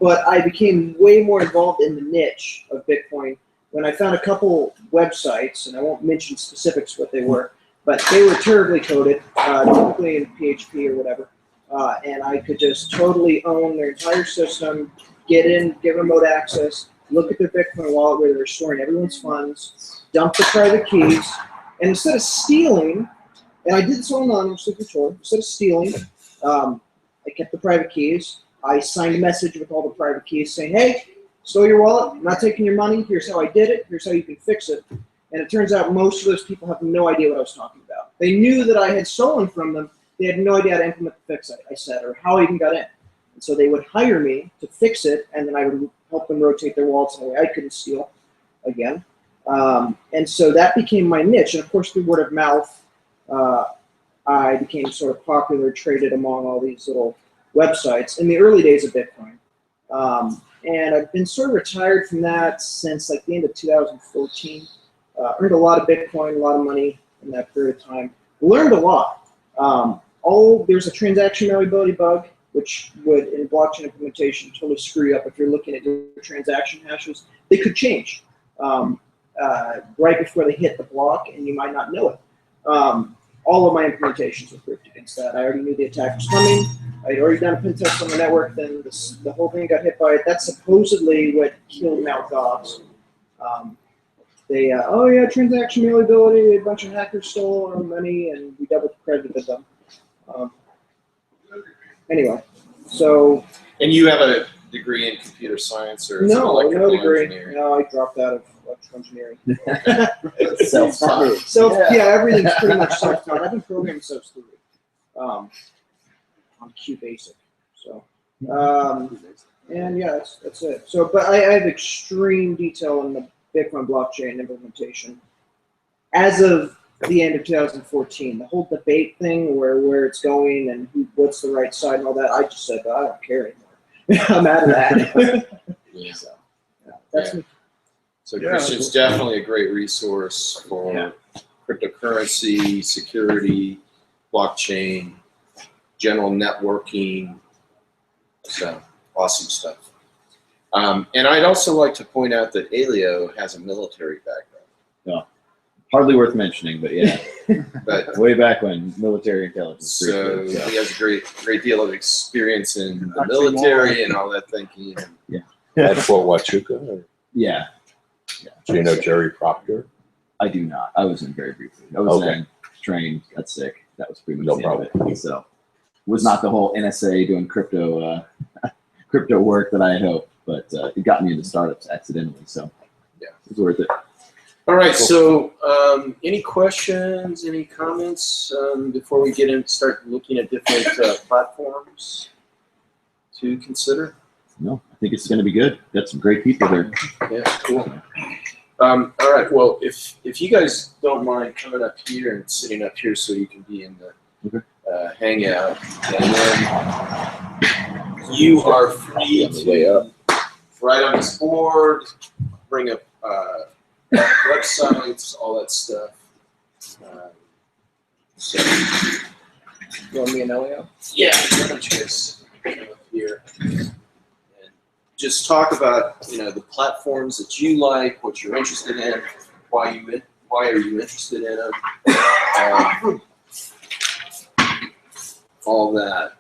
But I became way more involved in the niche of Bitcoin when I found a couple websites, and I won't mention specifics what they were, but they were terribly coded, typically in PHP or whatever. And I could just totally own their entire system, get in, get remote access, look at their Bitcoin wallet where they're storing everyone's funds, dump the private keys, and instead of stealing, and I did this all anonymously for sure, instead of stealing, I kept the private keys. I signed a message with all the private keys saying, hey, stole your wallet, I'm not taking your money, here's how I did it, here's how you can fix it. And it turns out most of those people have no idea what I was talking about. They knew that I had stolen from them, they had no idea how to implement the fix I said or how I even got in. And so they would hire me to fix it, and then I would help them rotate their wallets in a way I couldn't steal again. And so that became my niche. And of course, through word of mouth, I became sort of popular, traded among all these little websites in the early days of Bitcoin. And I've been sort of retired from that since like the end of 2014. Earned a lot of Bitcoin, a lot of money in that period of time. Learned a lot. There's a transaction malleability bug, which would, in blockchain implementation, totally screw you up if you're looking at your transaction hashes. They could change right before they hit the block, and you might not know it. All of my implementations were proofed against that. I already knew the attack was coming. I'd already done a pen test on the network. Then the whole thing got hit by it. That's supposedly what killed Mt. Gox. Oh yeah, transaction malleability. A bunch of hackers stole our money, and we double credited them. Anyway, so And you have a degree in computer science or is it no electrical degree. engineering? No, I dropped out of electrical engineering. Self-taught. Yeah, everything's pretty much self-taught. I've been programming since 3 on QBasic. So, and yeah, that's it. So, but I have extreme detail in the Bitcoin blockchain implementation. As of the end of 2014, the whole debate thing where it's going and what's the right side and all that, I just said, I don't care anymore. I'm out of that. Yeah. So, yeah, that's me. So Christian's definitely a great resource for cryptocurrency, security, blockchain, general networking. So awesome stuff. And I'd also like to point out that Elio has a military background. Hardly worth mentioning, but yeah. But Way back when, military intelligence. so briefly, he has a great deal of experience in the military and all that thinking. At Fort Huachuca? Or, Yeah, do you know Jerry Proctor? I do not. I was in very briefly. I was Okay. in, trained, got sick. That was pretty much No the end of it. So, was not the whole NSA doing crypto crypto work that I had hoped, but it got me into startups accidentally. So, Yeah. it was worth it. All right, so any questions, any comments before we get in, start looking at different platforms to consider? No, I think it's going to be good. Got some great people here. Yeah, cool. All right, well, if you guys don't mind coming up here and sitting up here so you can be in the hangout, and then you are free On the way to up. write on this board, bring up websites, all that stuff. So, You want me and Elio? yeah, why don't you guys come up here and just talk about the platforms that you like, what you're interested in, why are you interested in them, all that.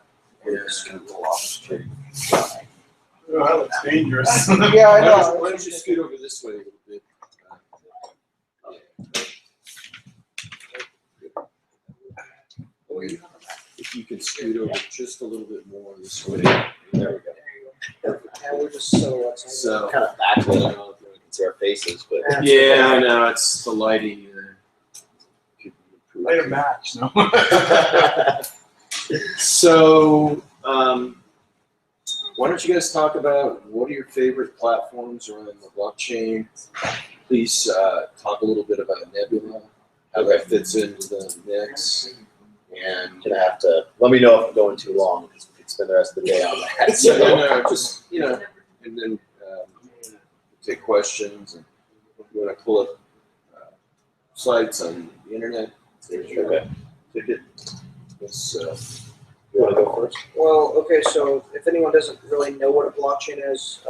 Is going to go off straight. Oh, that looks dangerous. Yeah, I know. Why don't you scoot over this way a little bit? If you can scoot over just a little bit more this way. There we go. Yeah, we're just so kind of backlit. I don't know if we can see our faces, but Yeah, I know, it's the lighting. Light a match, no? So, why don't you guys talk about what are your favorite platforms around the blockchain? Please talk a little bit about Nebula, how that fits into the mix. And gonna have to let me know if I'm going too long because we could spend the rest of the day on that. so, no, just, and then take questions. And if you want to pull up sites on the internet, there's your ticket. You want to go first? Well, okay, so if anyone doesn't really know what a blockchain is,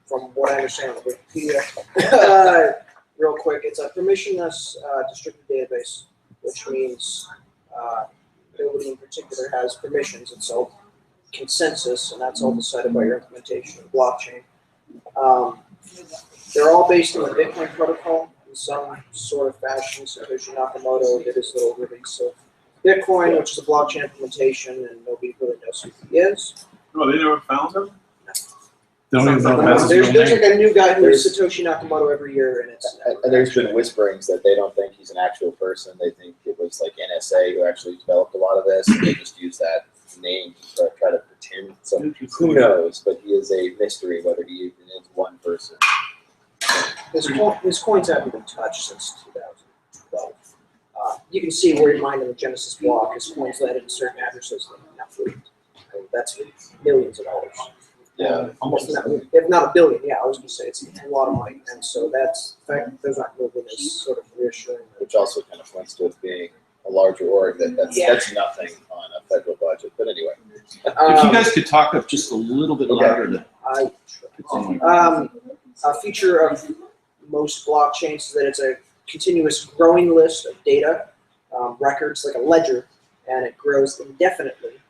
from what I understand of Wikipedia, real quick, it's a permissionless distributed database, which means nobody in particular has permissions. It's all consensus, and that's all decided by your implementation of blockchain. They're all based on the Bitcoin protocol in some sort of fashion. So Satoshi Nakamoto did his little release of Bitcoin, which is a blockchain implementation, and nobody really knows who he is. No, they never found them? Don't even know if that's his real There's name. like a new guy who's Satoshi Nakamoto every year, and it's And there's been whisperings that they don't think he's an actual person. They think it was like NSA who actually developed a lot of this, and they just use that name to try to pretend. So who knows? But he is a mystery whether he even is one person. his coins haven't been touched since 2012. You can see where he mined in the Genesis block. His coins landed in certain addresses that are not free. That's millions of dollars. Yeah. Almost if not a billion. Yeah, I was gonna say it's a lot of money, and so that's the fact that those aren't moving is sort of reassuring. Which also kind of points to it being a larger org that's nothing on a federal budget. But anyway. If you guys could talk up just a little bit louder. A feature of most blockchains is that it's a continuous growing list of data records, like a ledger, and it grows indefinitely.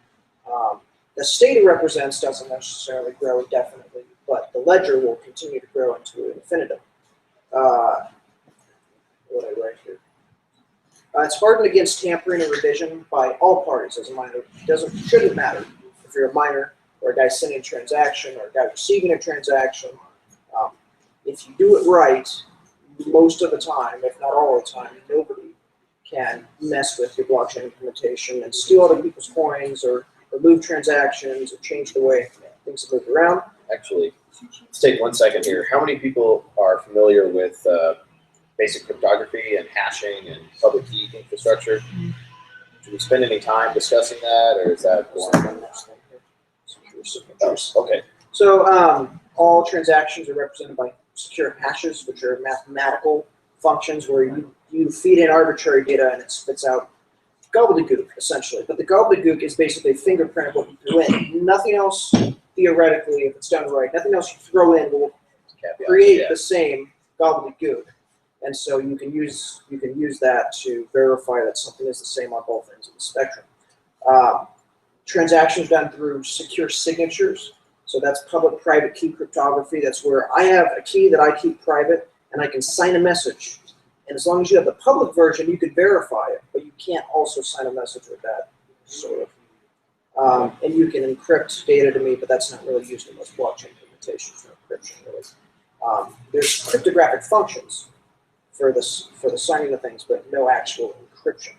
The state it represents doesn't necessarily grow indefinitely, but the ledger will continue to grow into infinitum. What did I write here? It's hardened against tampering and revision by all parties as a minor. Shouldn't matter if you're a minor or a guy sending a transaction or a guy receiving a transaction. If you do it right, most of the time, if not all the time, nobody can mess with your blockchain implementation and steal other people's coins or move transactions or change the way things are moved around. Actually, let's take 1 second here. How many people are familiar with basic cryptography and hashing and public key infrastructure? Did we spend any time discussing that, or is that boring? Oh, okay. So all transactions are represented by secure hashes, which are mathematical functions where you feed in arbitrary data and it spits out gobbledygook, essentially. But the gobbledygook is basically a fingerprint of what you threw in. Nothing else, theoretically, if it's done right, nothing else you throw in will create the same gobbledygook. And so you can use that to verify that something is the same on both ends of the spectrum. Transactions done through secure signatures. So that's public-private key cryptography. That's where I have a key that I keep private, and I can sign a message. And as long as you have the public version, you can verify it, but you can't also sign a message with that, sort of. And you can encrypt data to me, but that's not really used in most blockchain implementations for encryption, really. There's cryptographic functions for the signing of things, but no actual encryption.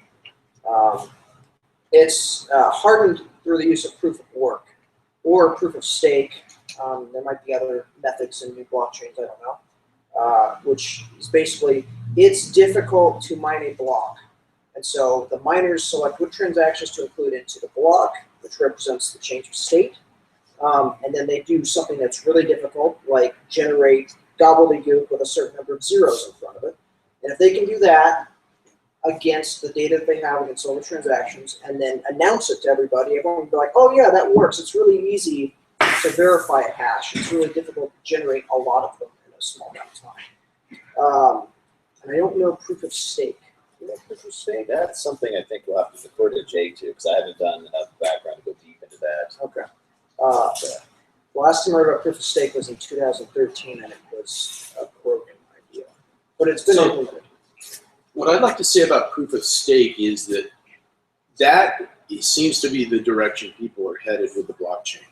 It's hardened through the use of proof of work or proof of stake. There might be other methods in new blockchains, I don't know, which is basically, it's difficult to mine a block. And so the miners select what transactions to include into the block, which represents the change of state. And then they do something that's really difficult, like generate gobbledygook with a certain number of zeros in front of it. And if they can do that against the data that they have against all the transactions and then announce it to everybody, everyone will be like, oh yeah, that works. It's really easy to verify a hash. It's really difficult to generate a lot of them in a small amount of time. And I don't know proof of stake. You know proof of stake? That's something I think we'll have to defer to Jay to, because I haven't done enough background to go deep into that. Okay. The last time I heard about proof of stake was in 2013, and it was a broken idea. But it's been implemented. What I'd like to say about proof of stake is that seems to be the direction people are headed with the blockchain.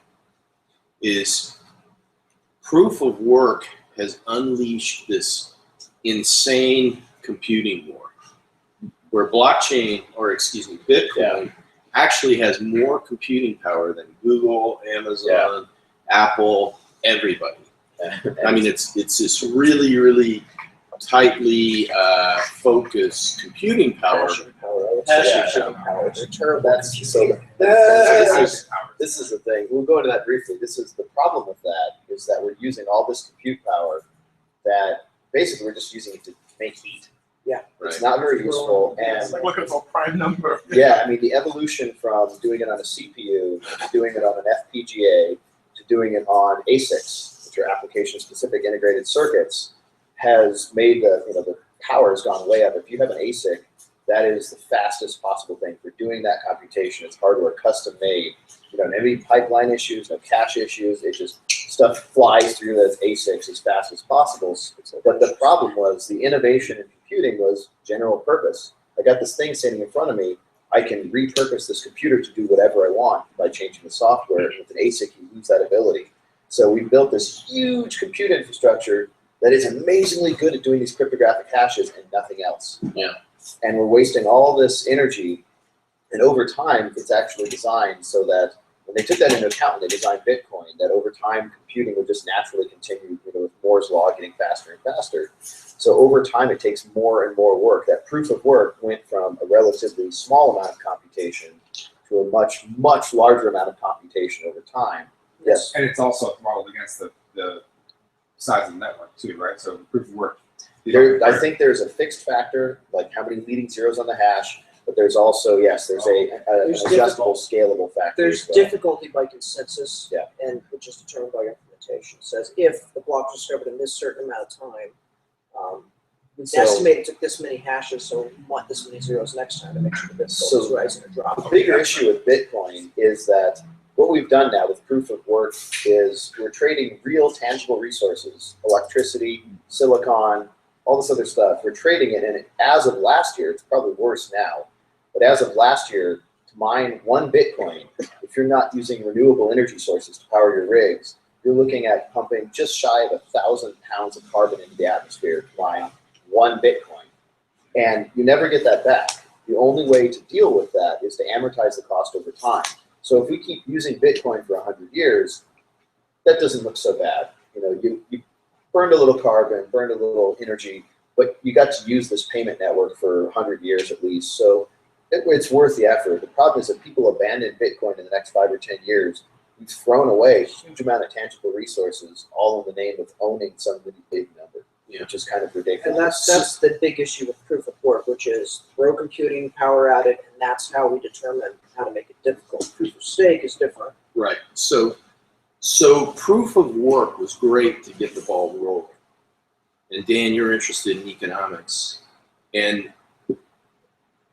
Is proof of work has unleashed this insane computing war, where blockchain, or excuse me, Bitcoin, actually has more computing power than Google, Amazon, Apple, everybody. I mean, it's this really, really tightly focused computing power. Hashing power. This is the thing. We'll go into that briefly. This is the problem with that, is that we're using all this compute power that basically we're just using it to make heat. Yeah. It's not very useful. And Looking for a prime number. yeah, I mean, the evolution from doing it on a CPU to doing it on an FPGA to doing it on ASICs, which are application-specific integrated circuits, has made the power has gone way up. If you have an ASIC, that is the fastest possible thing for doing that computation. It's hardware custom made. You don't have any pipeline issues, no cache issues. It just stuff flies through those ASICs as fast as possible. But the problem was the innovation in computing was general purpose. I got this thing sitting in front of me. I can repurpose this computer to do whatever I want by changing the software. With an ASIC, you lose that ability. So we built this huge compute infrastructure that is amazingly good at doing these cryptographic hashes and nothing else. Yeah. And we're wasting all this energy, and over time, it's actually designed so that when they took that into account when they designed Bitcoin, that over time, computing would just naturally continue, with Moore's law getting faster and faster. So over time, it takes more and more work. That proof of work went from a relatively small amount of computation to a much, much larger amount of computation over time. Yes. And it's also modeled against the size of the network too, right? So proof of work. I think there's a fixed factor, like how many leading zeros on the hash, but there's also, yes, there's an adjustable, scalable factor. There's difficulty by consensus, Yeah. and which is determined by implementation. It says if the block was discovered in this certain amount of time, We So- estimate it took this many hashes, so we want this many zeros next time to make sure the bit So- is rising or The dropping. bigger issue with Bitcoin is that what we've done now with proof of work is we're trading real tangible resources, electricity, silicon, all this other stuff. We're trading it, and as of last year, it's probably worse now, but as of last year, to mine 1 Bitcoin, if you're not using renewable energy sources to power your rigs, you're looking at pumping just shy of 1,000 pounds of carbon into the atmosphere to mine 1 Bitcoin. And you never get that back. The only way to deal with that is to amortize the cost over time. So if we keep using Bitcoin for 100 years, that doesn't look so bad. You know, you burned a little carbon, burned a little energy, but you got to use this payment network for 100 years at least. So it's worth the effort. The problem is that people abandon Bitcoin in the next 5 or 10 years. We've thrown away a huge amount of tangible resources, all in the name of owning some really big number, which is kind of ridiculous. And that's the big issue with proof of work, which is row computing, power added, and that's how we determine how to make it difficult. Proof of stake is different. Right. So proof of work was great to get the ball rolling. And Dan, you're interested in economics. And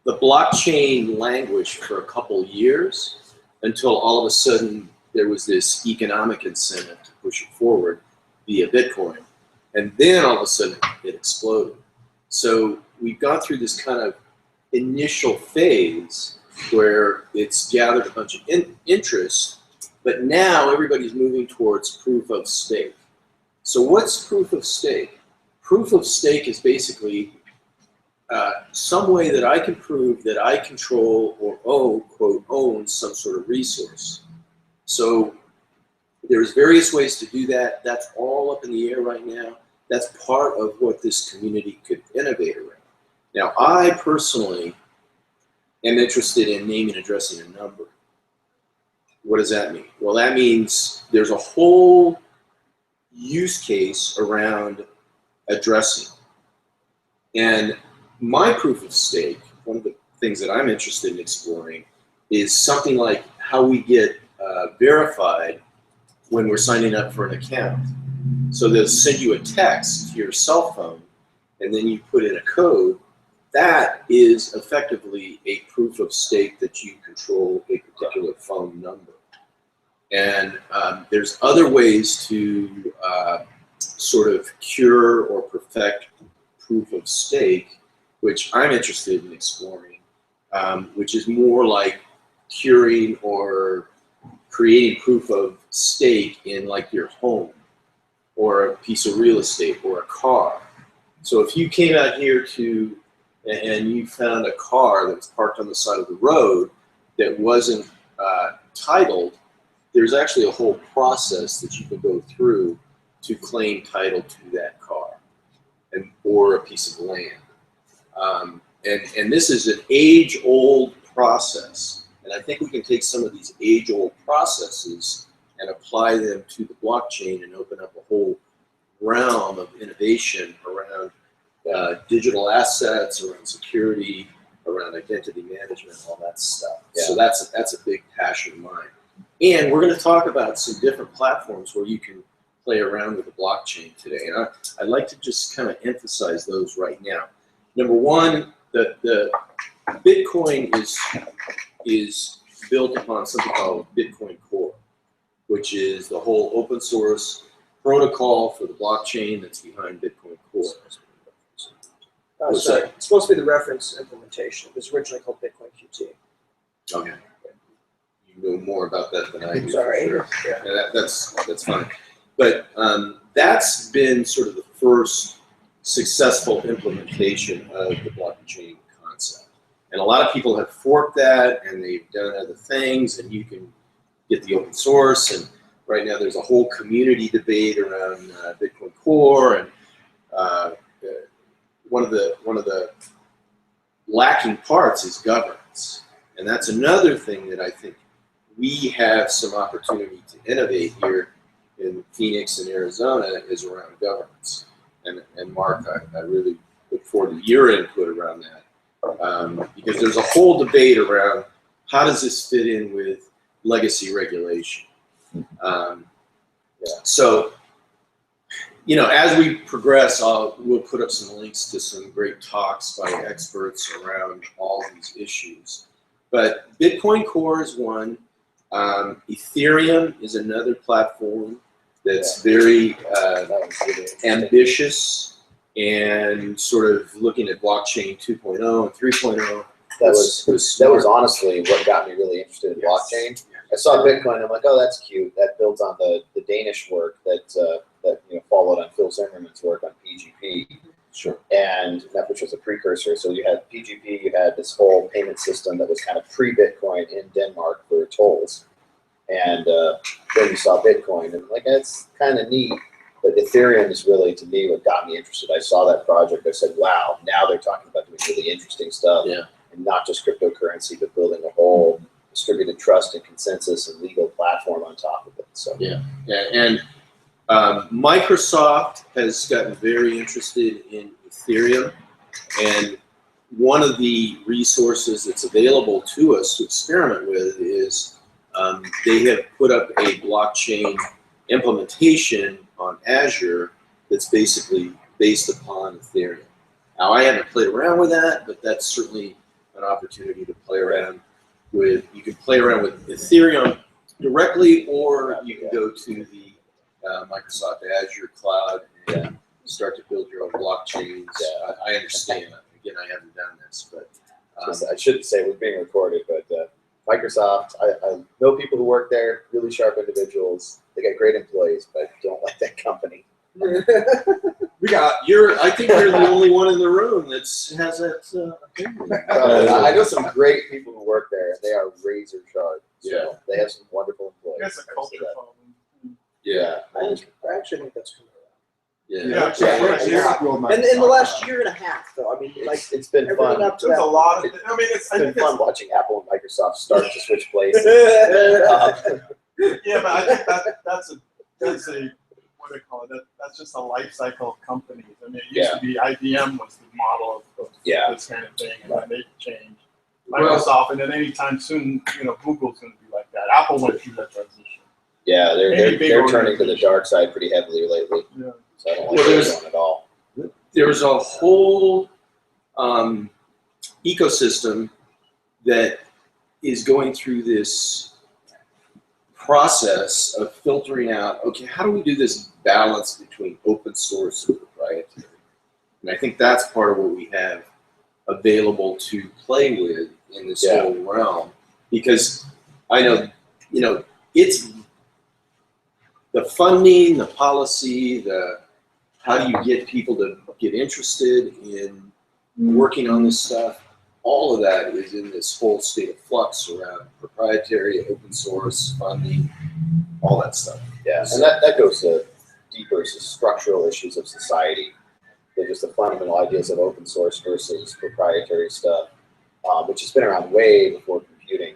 the blockchain languished for a couple years until all of a sudden there was this economic incentive to push it forward via Bitcoin. And then all of a sudden it exploded. So we've gone through this kind of initial phase where it's gathered a bunch of interest, but now everybody's moving towards proof of stake. So what's proof of stake? Proof of stake is basically some way that I can prove that I control or own some sort of resource. So there's various ways to do that. That's all up in the air right now. That's part of what this community could innovate around. Now, I personally am interested in naming, addressing a number. What does that mean? Well, that means there's a whole use case around addressing. And my proof of stake, one of the things that I'm interested in exploring, is something like how we get verified when we're signing up for an account. So they'll send you a text to your cell phone, and then you put in a code. That is effectively a proof of stake that you control a particular phone number. And there's other ways to sort of cure or perfect proof of stake, which I'm interested in exploring, which is more like curing or creating proof of stake in like your home or a piece of real estate or a car. So if you came out here and you found a car that was parked on the side of the road that wasn't titled, there's actually a whole process that you can go through to claim title to that car or a piece of land. And this is an age-old process. And I think we can take some of these age-old processes and apply them to the blockchain and open up a whole realm of innovation around digital assets, around security, around identity management, all that stuff. Yeah. So that's a big passion of mine. And we're going to talk about some different platforms where you can play around with the blockchain today. And I'd like to just kind of emphasize those right now. Number one, the Bitcoin is built upon something called Bitcoin Core, which is the whole open source protocol for the blockchain that's behind Bitcoin Core. Sorry, it's supposed to be the reference implementation. It was originally called Bitcoin QT. Okay. You know more about that than I do. Sorry. For sure. Yeah, that's fine. But that's been sort of the first successful implementation of the blockchain concept. And a lot of people have forked that, and they've done other things, and you can get the open source. And right now there's a whole community debate around Bitcoin Core, and one of the lacking parts is governance. And that's another thing that I think we have some opportunity to innovate here in Phoenix and Arizona is around governance. And Mark, I really look forward to your input around that. Because there's a whole debate around how does this fit in with legacy regulation. So you know, as we progress, we'll put up some links to some great talks by experts around all these issues. But Bitcoin Core is one. Ethereum is another platform that's very ambitious and sort of looking at blockchain 2.0 and 3.0. That was honestly what got me really interested in blockchain. I saw Bitcoin. I'm like, oh, that's cute. That builds on the Danish work that followed on Phil Zimmerman's work on PGP. Sure. And that which was a precursor. So you had PGP, you had this whole payment system that was kind of pre-Bitcoin in Denmark for tolls. And then you saw Bitcoin, and like, that's kind of neat. But Ethereum is really, to me, what got me interested. I saw that project. I said, wow, now they're talking about doing really interesting stuff. Yeah. And not just cryptocurrency, but building a whole distributed trust and consensus and legal platform on top of it. So yeah. And Microsoft has gotten very interested in Ethereum, and one of the resources that's available to us to experiment with is they have put up a blockchain implementation on Azure that's basically based upon Ethereum. Now, I haven't played around with that, but that's certainly an opportunity to play around with. You can play around with Ethereum directly, or you can go to the Microsoft Azure cloud and start to build your own blockchains. I understand. Again, I haven't done this, but I shouldn't say we're being recorded, but Microsoft, I know people who work there, really sharp individuals. They got great employees, but I don't like that company. I think you're the only one in the room that has that opinion. I know some great people who work there, and they are razor sharp. So Yeah. they have some wonderful employees. That's a culture problem. Yeah. I actually think that's coming Yeah. around. And in the last year and a half, though, I mean, like, It's been everything fun. up to There's that. a lot of. I mean, It's I been think fun watching Apple and Microsoft start to switch places. yeah, but I think that's a what do they call it? That's just a life cycle of companies. I mean, it used to be IBM was the model of this kind of thing, and then they changed. Microsoft, and then anytime soon, Google's going to be like that. Apple went through that transition. Yeah, they're turning to the organizations. dark side pretty heavily lately. Yeah. So I don't like Well, that one at all. There's a whole ecosystem that is going through this process of filtering out, okay, how do we do this balance between open source and proprietary? And I think that's part of what we have available to play with in this whole realm. Because I know, it's the funding, the policy, how do you get people to get interested in working on this stuff? All of that is in this whole state of flux around proprietary, open source, funding, all that stuff. Yeah, and that goes to deeper structural issues of society. They're just the fundamental ideas of open source versus proprietary stuff, which has been around way before computing.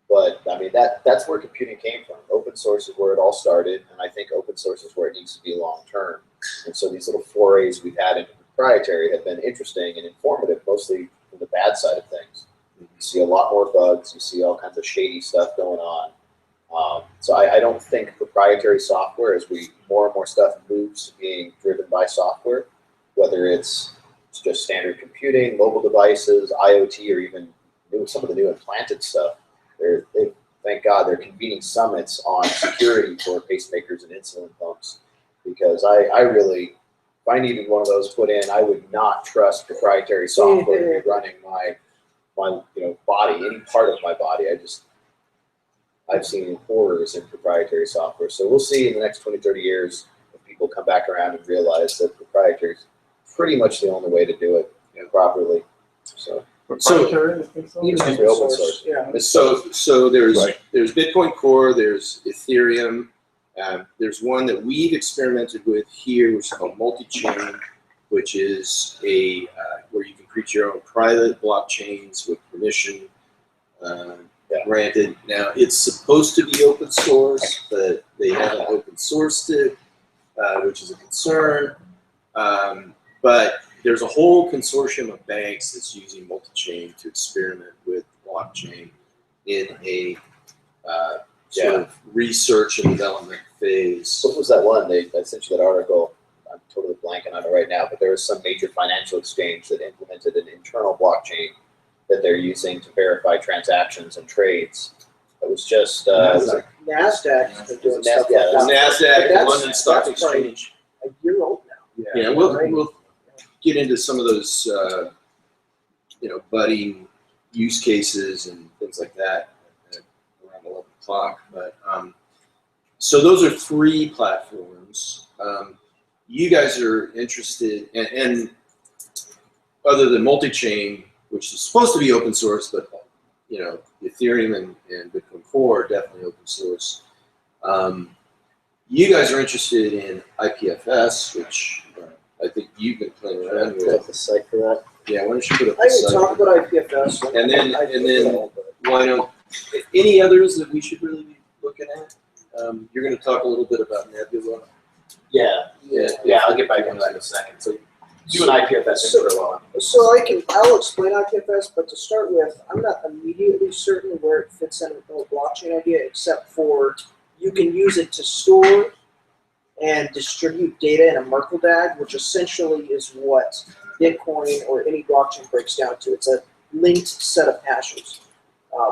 But I mean, that's where computing came from. Open source is where it all started, and I think open source is where it needs to be long term. And so these little forays we've had into proprietary have been interesting and informative, mostly from the bad side of things. You see a lot more bugs. You see all kinds of shady stuff going on. So I don't think proprietary software, as more and more stuff moves to being driven by software, whether it's just standard computing, mobile devices, IoT, or even some of the new implanted stuff. Thank God they're convening summits on security for pacemakers and insulin pumps, because I really, if I needed one of those put in, I would not trust proprietary software to be running my body, any part of my body. I've seen horrors in proprietary software. So we'll see in the next 20, 30 years if people come back around and realize that proprietary is pretty much the only way to do it properly. So. Proprietary, I think so. Open source. Yeah. So there's Bitcoin Core, there's Ethereum, there's one that we've experimented with here, which is called multi-chain, which is where you can create your own private blockchains with permission granted. Now, it's supposed to be open source, but they haven't open sourced it, which is a concern. But there's a whole consortium of banks that's using multi-chain to experiment with blockchain in a sort of research and development phase. What was that one? I sent you that article. totally blanking on it right now, but there was some major financial exchange that implemented an internal blockchain that they're using to verify transactions and trades. It was just NASDAQ has been doing stuff yeah, like that. NASDAQ, But that's- London Stock that's probably Exchange. A year old now. Yeah, we'll get into some of those, budding use cases and things like that around 11 o'clock. But so those are 3 platforms. You guys are interested, and other than multi-chain, which is supposed to be open source, but Ethereum and Bitcoin Core are definitely open source. You guys are interested in IPFS, which I think you've been playing around with. The site for that. Yeah, why don't you put up I the can site? talk about IPFS. And then why don't any others that we should really be looking at? You're going to talk a little bit about Nebula. Yeah, I'll get back into that in a second. So do an IPFS intro on. So I'll explain IPFS, but to start with, I'm not immediately certain where it fits in with the whole blockchain idea, except for you can use it to store and distribute data in a Merkle DAG, which essentially is what Bitcoin or any blockchain breaks down to. It's a linked set of hashes.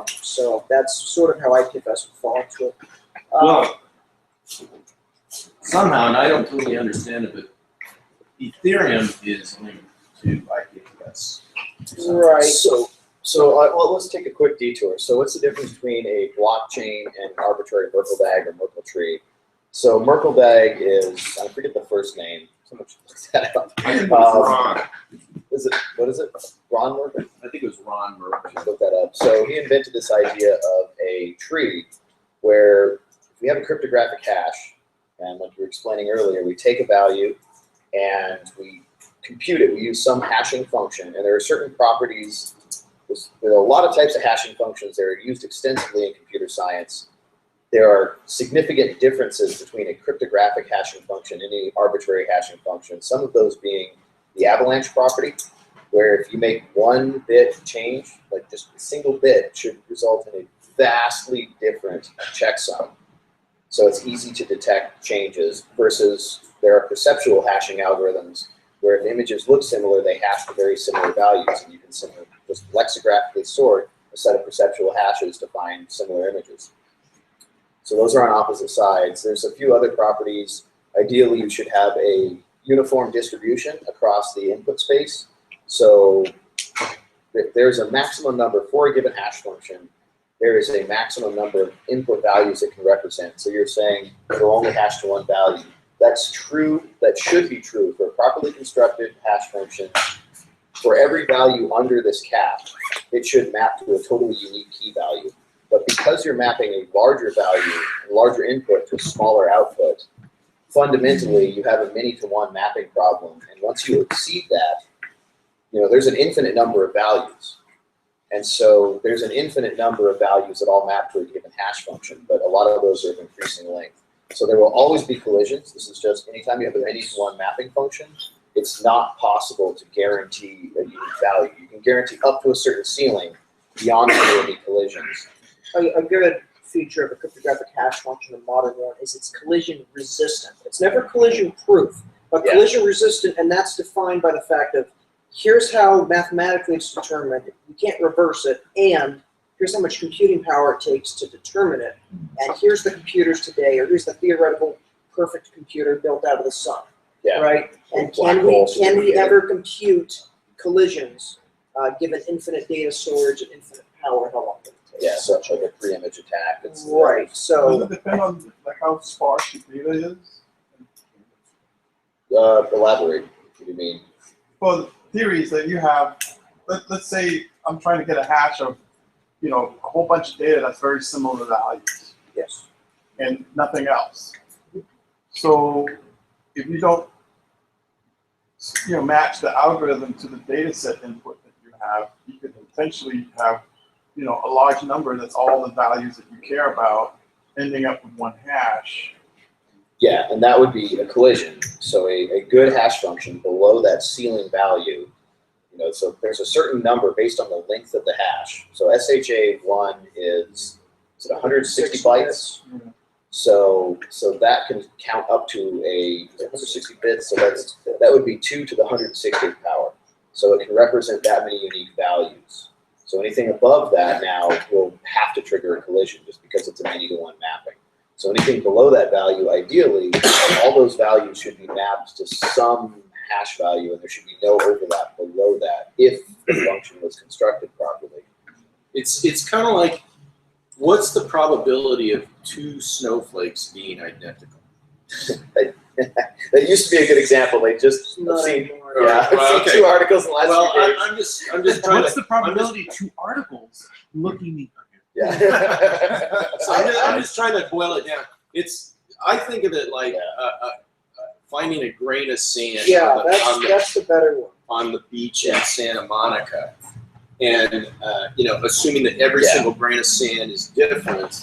So that's sort of how IPFS would fall into it. Well, somehow, and I don't totally understand it, but Ethereum is linked to IPFS. Right. So let's take a quick detour. So what's the difference between a blockchain and an arbitrary Merkle DAG or Merkle tree? So Merkle DAG is, I forget the first name. Someone should look that up. I think it was Ron. What is it? Ron Merkle? I think it was Ron Merkle. Look that up. So he invented this idea of a tree where if we have a cryptographic hash, and like you were explaining earlier, we take a value and we compute it. We use some hashing function, and there are certain properties. There are a lot of types of hashing functions that are used extensively in computer science. There are significant differences between a cryptographic hashing function and any arbitrary hashing function. Some of those being the avalanche property, where if you make one bit change, like just a single bit, should result in a vastly different checksum. So it's easy to detect changes, versus there are perceptual hashing algorithms where if images look similar, they hash to very similar values, and you can just lexicographically sort a set of perceptual hashes to find similar images. So those are on opposite sides. There's a few other properties. Ideally, you should have a uniform distribution across the input space. So if there's a maximum number for a given hash function, there is a maximum number of input values it can represent. So you're saying it'll only hash to one value. That's true. That should be true for a properly constructed hash function. For every value under this cap, it should map to a totally unique key value. But because you're mapping a larger value, a larger input to a smaller output, fundamentally you have a many-to-one mapping problem. And once you exceed that, there's an infinite number of values. And so there's an infinite number of values that all map to a given hash function, but a lot of those are of increasing length. So there will always be collisions. This is just anytime you have a many-to-one mapping function, it's not possible to guarantee a unique value. You can guarantee up to a certain ceiling. Beyond that, there will be collisions. A good feature of a cryptographic hash function, a modern one, is it's collision resistant. It's never collision proof, but collision resistant, and that's defined by the fact of here's how mathematically it's determined. You can't reverse it, and here's how much computing power it takes to determine it. And here's the computers today, or here's the theoretical perfect computer built out of the sun. Yeah. Right? And can we ever compute collisions given infinite data storage and infinite power? How long will it take? Yeah, such like a pre-image attack. Right. Does So it depend on how sparse your data is? Elaborate. What do you mean? Well, the theory is that you have, let's say I'm trying to get a hash of, a whole bunch of data that's very similar values. Yes. And nothing else. So if you don't, match the algorithm to the data set input that you have, you could potentially have, a large number that's all the values that you care about ending up with one hash. Yeah, and that would be a collision. So a good hash function below that ceiling value, so there's a certain number based on the length of the hash. So SHA-1 is it 160 bytes? So that can count up to 160 bits. So that would be 2 to the 160th power. So it can represent that many unique values. So anything above that now will have to trigger a collision just because it's a many-to-one mapping. So anything below that value, ideally, all those values should be mapped to some hash value, and there should be no overlap below that if the function was constructed properly. It's kind of like, what's the probability of two snowflakes being identical? That used to be a good example. They just seen, yeah, I've seen 2 articles in the last few days. I'm just trying What's to. the probability two articles looking? Yeah. So I'm just trying to boil it down. I think of it like finding a grain of sand That's the better one. on the beach in Santa Monica, and assuming that every single grain of sand is different.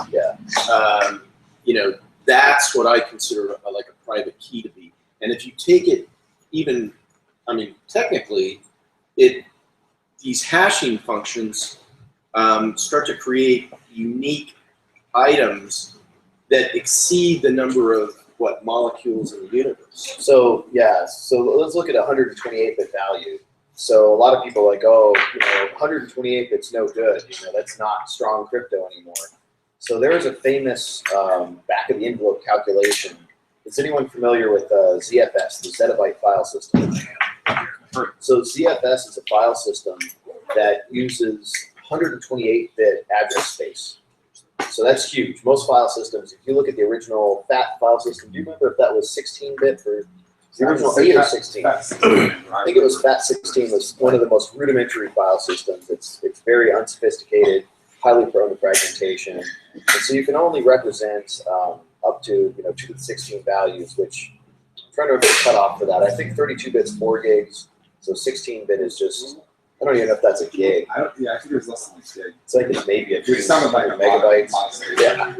That's what I consider like a private key to be. And if you take it even, technically, these hashing functions start to create unique items that exceed the number of molecules in the universe. So let's look at 128-bit value. So a lot of people are like, 128 bits no good. That's not strong crypto anymore. So there is a famous back of the envelope calculation. Is anyone familiar with ZFS, the zettabyte file system? So ZFS is a file system that uses 128-bit address space. So that's huge. Most file systems, if you look at the original FAT file system, do you remember if that was 16-bit for the original 8 or 16? I think it was FAT16 was one of the most rudimentary file systems. It's very unsophisticated, highly prone to fragmentation. And so you can only represent up to 2 to the 16 values, which I'm trying to remember the cutoff for that. I think 32 bits 4 gigs, so 16-bit is just, I don't even know if that's a gig. I think it was less than a gig. It's like it's maybe a few It sounded like a megabytes. Yeah.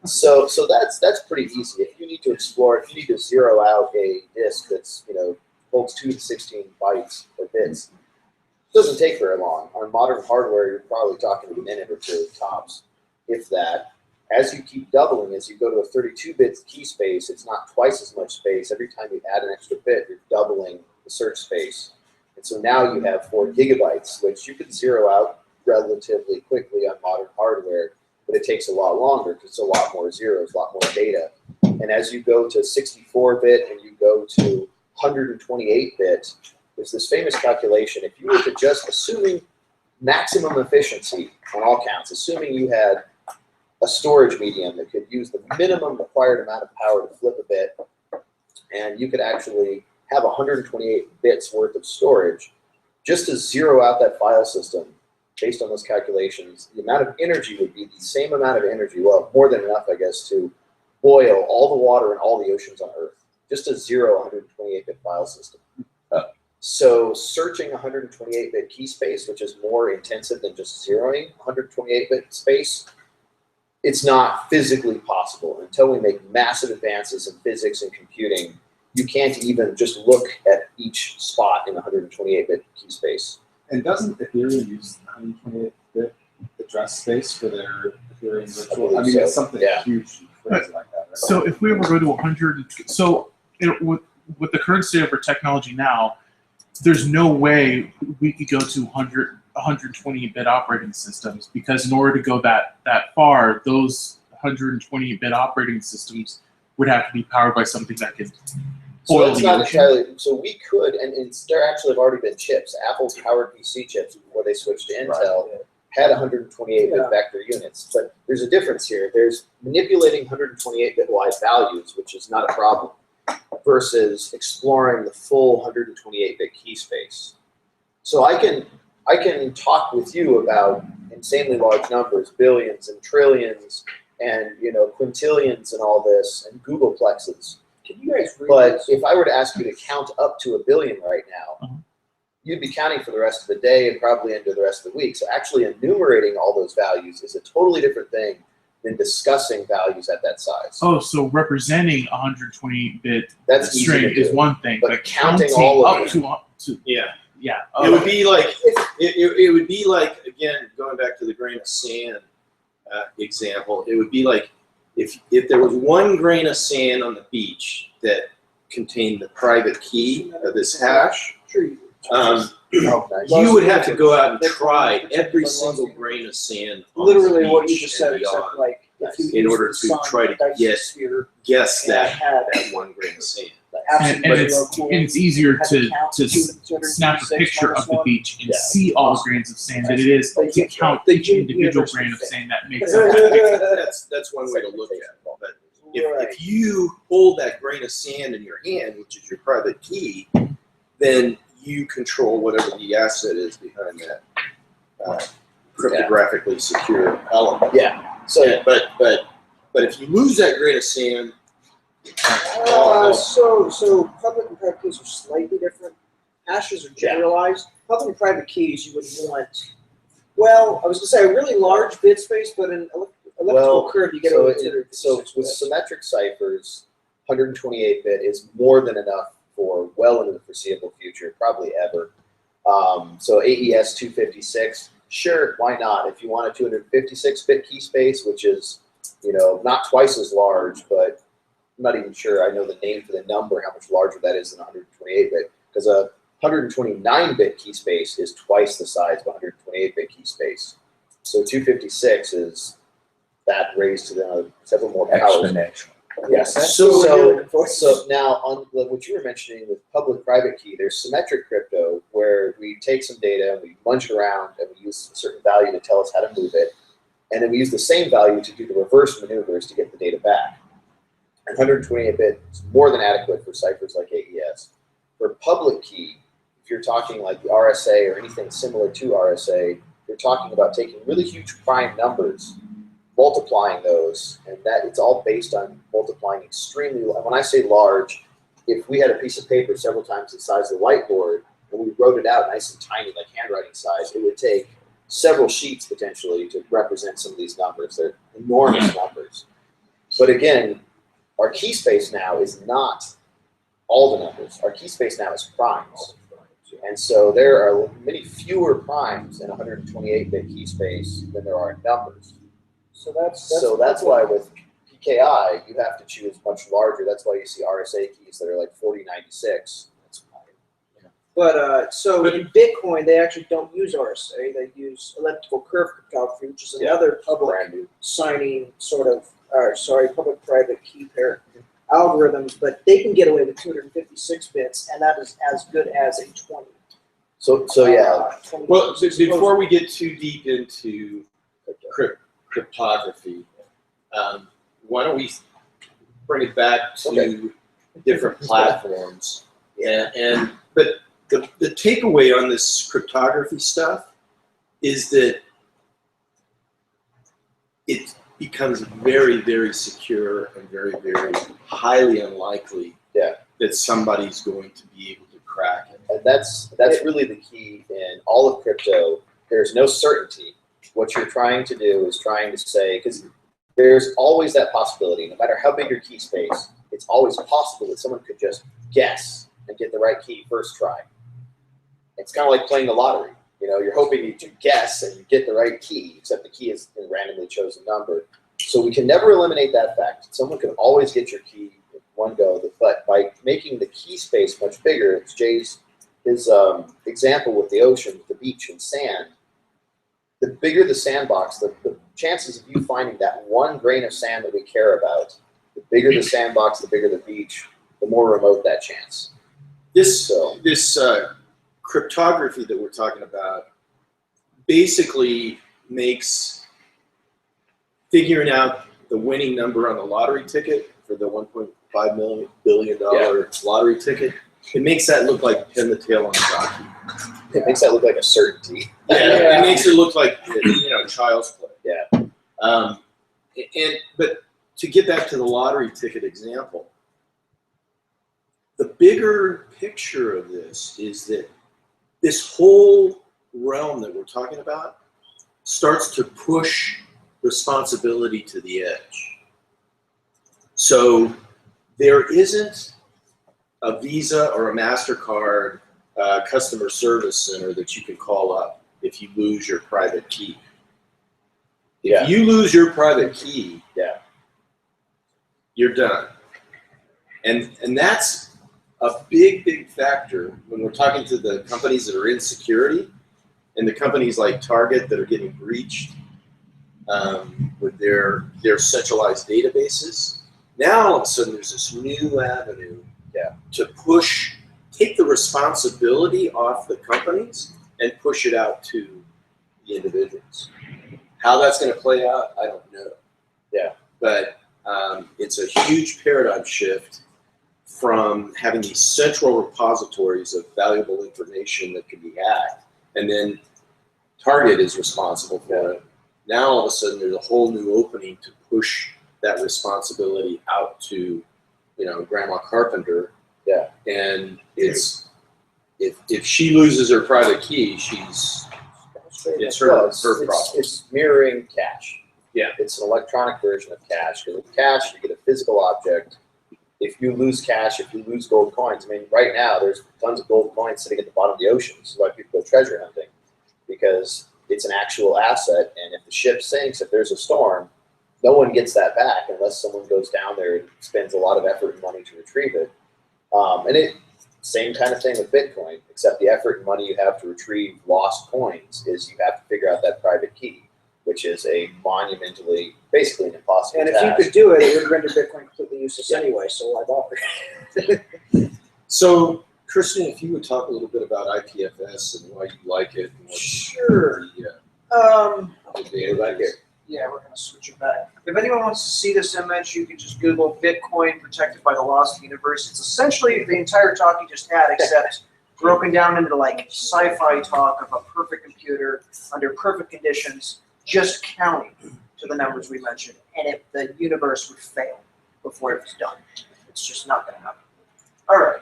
So that's pretty easy. If you need to explore, if you need to zero out a disk that's holds 2 to 16 bytes or bits, it doesn't take very long. On modern hardware, you're probably talking a minute or 2 tops, if that. As you keep doubling, as you go to a 32-bit key space, it's not twice as much space. Every time you add an extra bit, you're doubling the search space. And so now you have 4 gigabytes, which you can zero out relatively quickly on modern hardware, but it takes a lot longer because it's a lot more zeros, a lot more data. And as you go to 64-bit and you go to 128-bit, there's this famous calculation. If you were to just, assuming maximum efficiency on all counts, assuming you had a storage medium that could use the minimum required amount of power to flip a bit, and you could actually have 128 bits worth of storage, just to zero out that file system, based on those calculations, the amount of energy would be the same amount of energy, well, more than enough, I guess, to boil all the water in all the oceans on Earth, just to zero 128-bit file system. So searching 128-bit key space, which is more intensive than just zeroing 128-bit space, it's not physically possible. Until we make massive advances in physics and computing, you can't even just look at each spot in the 128-bit key space. And doesn't Ethereum use 128-bit address space for their Ethereum virtual? I mean, it's something huge and crazy like that. Right? So if we ever go to 100, with the current state of our technology now, there's no way we could go to 120-bit operating systems, because in order to go that far, those 120-bit operating systems would have to be powered by something that could boil the ocean. So we could, and there actually have already been chips. Apple's powered PC chips before they switched to Intel had 128-bit vector units. But there's a difference here. There's manipulating 128-bit wide values, which is not a problem, versus exploring the full 128-bit key space. So I can talk with you about insanely large numbers, billions and trillions, and quintillions and all this, and Googleplexes. Can you guys read But this? if I were to ask you to count up to 1 billion right now, you'd be counting for the rest of the day and probably into the rest of the week. So actually enumerating all those values is a totally different thing than discussing values at that size. Oh, so representing 120-bit That's easy string to do. is one thing, But but counting counting all of up to Yeah. yeah. It would be like it would be like, again, going back to the grain of sand example. It would be like if there was 1 grain of sand on the beach that contained the private key of this hash, you would have to go out and try every single grain of sand on Literally the what you beach just and said, except beyond like if you in use order the to sun try to dice sphere, guess and I that had 1 grain of sand. And it's easier to snap a picture of the beach and Yeah. see all the grains of sand than it is to count each individual grain of sand that makes up. That's one way to look at it. But if you hold that grain of sand in your hand, which is your private key, then you control whatever the asset is behind that cryptographically secure element. Yeah. So, but if you lose that grain of sand, So public and private keys are slightly different. Hashes are generalized. Public and private keys you would want, well, I was gonna say a really large bit space, but an electrical curve you get over So with symmetric ciphers, 128 bit is more than enough for well into the foreseeable future, probably ever. So AES 256, sure, why not? If you want a 256 bit key space, which is, not twice as large, but I'm not even sure I know the name for the number, how much larger that is than 128 bit, because a 129 bit key space is twice the size of a 128 bit key space. So 256 is that raised to several more powers. Exponential. Yes. So Now on what you were mentioning with public-private key, there's symmetric crypto where we take some data and we munch it around and we use a certain value to tell us how to move it, and then we use the same value to do the reverse maneuvers to get the data back. 128 bit is more than adequate for ciphers like AES. For public key, if you're talking like the RSA or anything similar to RSA, you're talking about taking really huge prime numbers, multiplying those, and that it's all based on multiplying extremely. When I say large, if we had a piece of paper several times the size of the whiteboard and we wrote it out nice and tiny, like handwriting size, it would take several sheets potentially to represent some of these numbers. They're enormous numbers. But again, our key space now is not all the numbers. Our key space now is primes. And so there are many fewer primes in 128-bit key space than there are numbers. So that's why with PKI, you have to choose much larger. That's why you see RSA keys that are like 4096. But so in Bitcoin, they actually don't use RSA. They use elliptical curve cryptography, which is another public signing sort of, public-private key pair algorithms. But they can get away with 256 bits, and that is as good as a 20. So yeah. 20 well, before we get too deep into cryptography, why don't we bring it back to different platforms? But the takeaway on this cryptography stuff is that it becomes very, very secure and very, very highly unlikely that somebody's going to be able to crack it. And that's really the key in all of crypto. There's no certainty. What you're trying to do is trying to say, because there's always that possibility, no matter how big your key space, it's always possible that someone could just guess and get the right key first try. It's kind of like playing the lottery. You're hoping to guess and you get the right key, except the key is a randomly chosen number. So we can never eliminate that fact. Someone can always get your key in one go, but by making the key space much bigger, it's his example with the ocean, the beach, and sand. The bigger the sandbox, the chances of you finding that one grain of sand that we care about, the bigger the sandbox, the bigger the beach, the more remote that chance. This cryptography that we're talking about basically makes figuring out the winning number on the lottery ticket for the $1.5 billion lottery ticket. It makes that look like pin the tail on the jockey. It makes that look like a certainty. It makes it look like child's play. Yeah. But to get back to the lottery ticket example, the bigger picture of this is that this whole realm that we're talking about starts to push responsibility to the edge. So there isn't a Visa or a MasterCard customer service center that you can call up if you lose your private key. If you lose your private key, you're done. And that's a big factor when we're talking to the companies that are in security and the companies like Target that are getting breached with their centralized databases. Now all of a sudden there's this new avenue to take the responsibility off the companies and push it out to the individuals. How that's going to play out, I don't know. Yeah. But it's a huge paradigm shift from having these central repositories of valuable information that can be hacked, and then Target is responsible for it. Now all of a sudden there's a whole new opening to push that responsibility out to, Grandma Carpenter. Yeah. And it's if she loses her private key, it's her problem. It's mirroring cash. Yeah. It's an electronic version of cash. Because with cash, you get a physical object. If you lose cash, if you lose gold coins, I mean, right now there's tons of gold coins sitting at the bottom of the ocean. This is why people go treasure hunting, because it's an actual asset. And if the ship sinks, if there's a storm, no one gets that back unless someone goes down there and spends a lot of effort and money to retrieve it. Same kind of thing with Bitcoin, except the effort and money you have to retrieve lost coins is you have to figure out that private key, which is a monumentally, basically an impossible And if task. you could do it, it would render Bitcoin completely useless anyway, so why bother? So, Kristen, if you would talk a little bit about IPFS and why you like it. And what Sure. Yeah, we're going to switch it back. If anyone wants to see this image, you can just Google Bitcoin protected by the laws of the universe. It's essentially the entire talk you just had, except broken down into like sci-fi talk of a perfect computer under perfect conditions, just counting to the numbers we mentioned, and the universe would fail before it was done. It's just not going to happen. All right.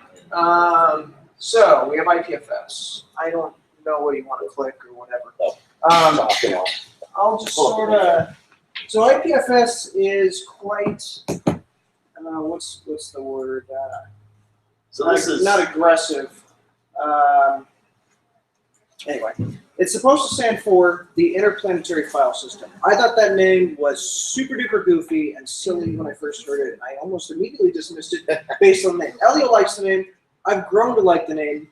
So we have IPFS. I don't know what you want to click or whatever. I'll just sort of. So IPFS is quite. What's the word? So this is not aggressive. Anyway, it's supposed to stand for the Interplanetary File System. I thought that name was super duper goofy and silly when I first heard it, and I almost immediately dismissed it based on the name. Elio likes the name. I've grown to like the name.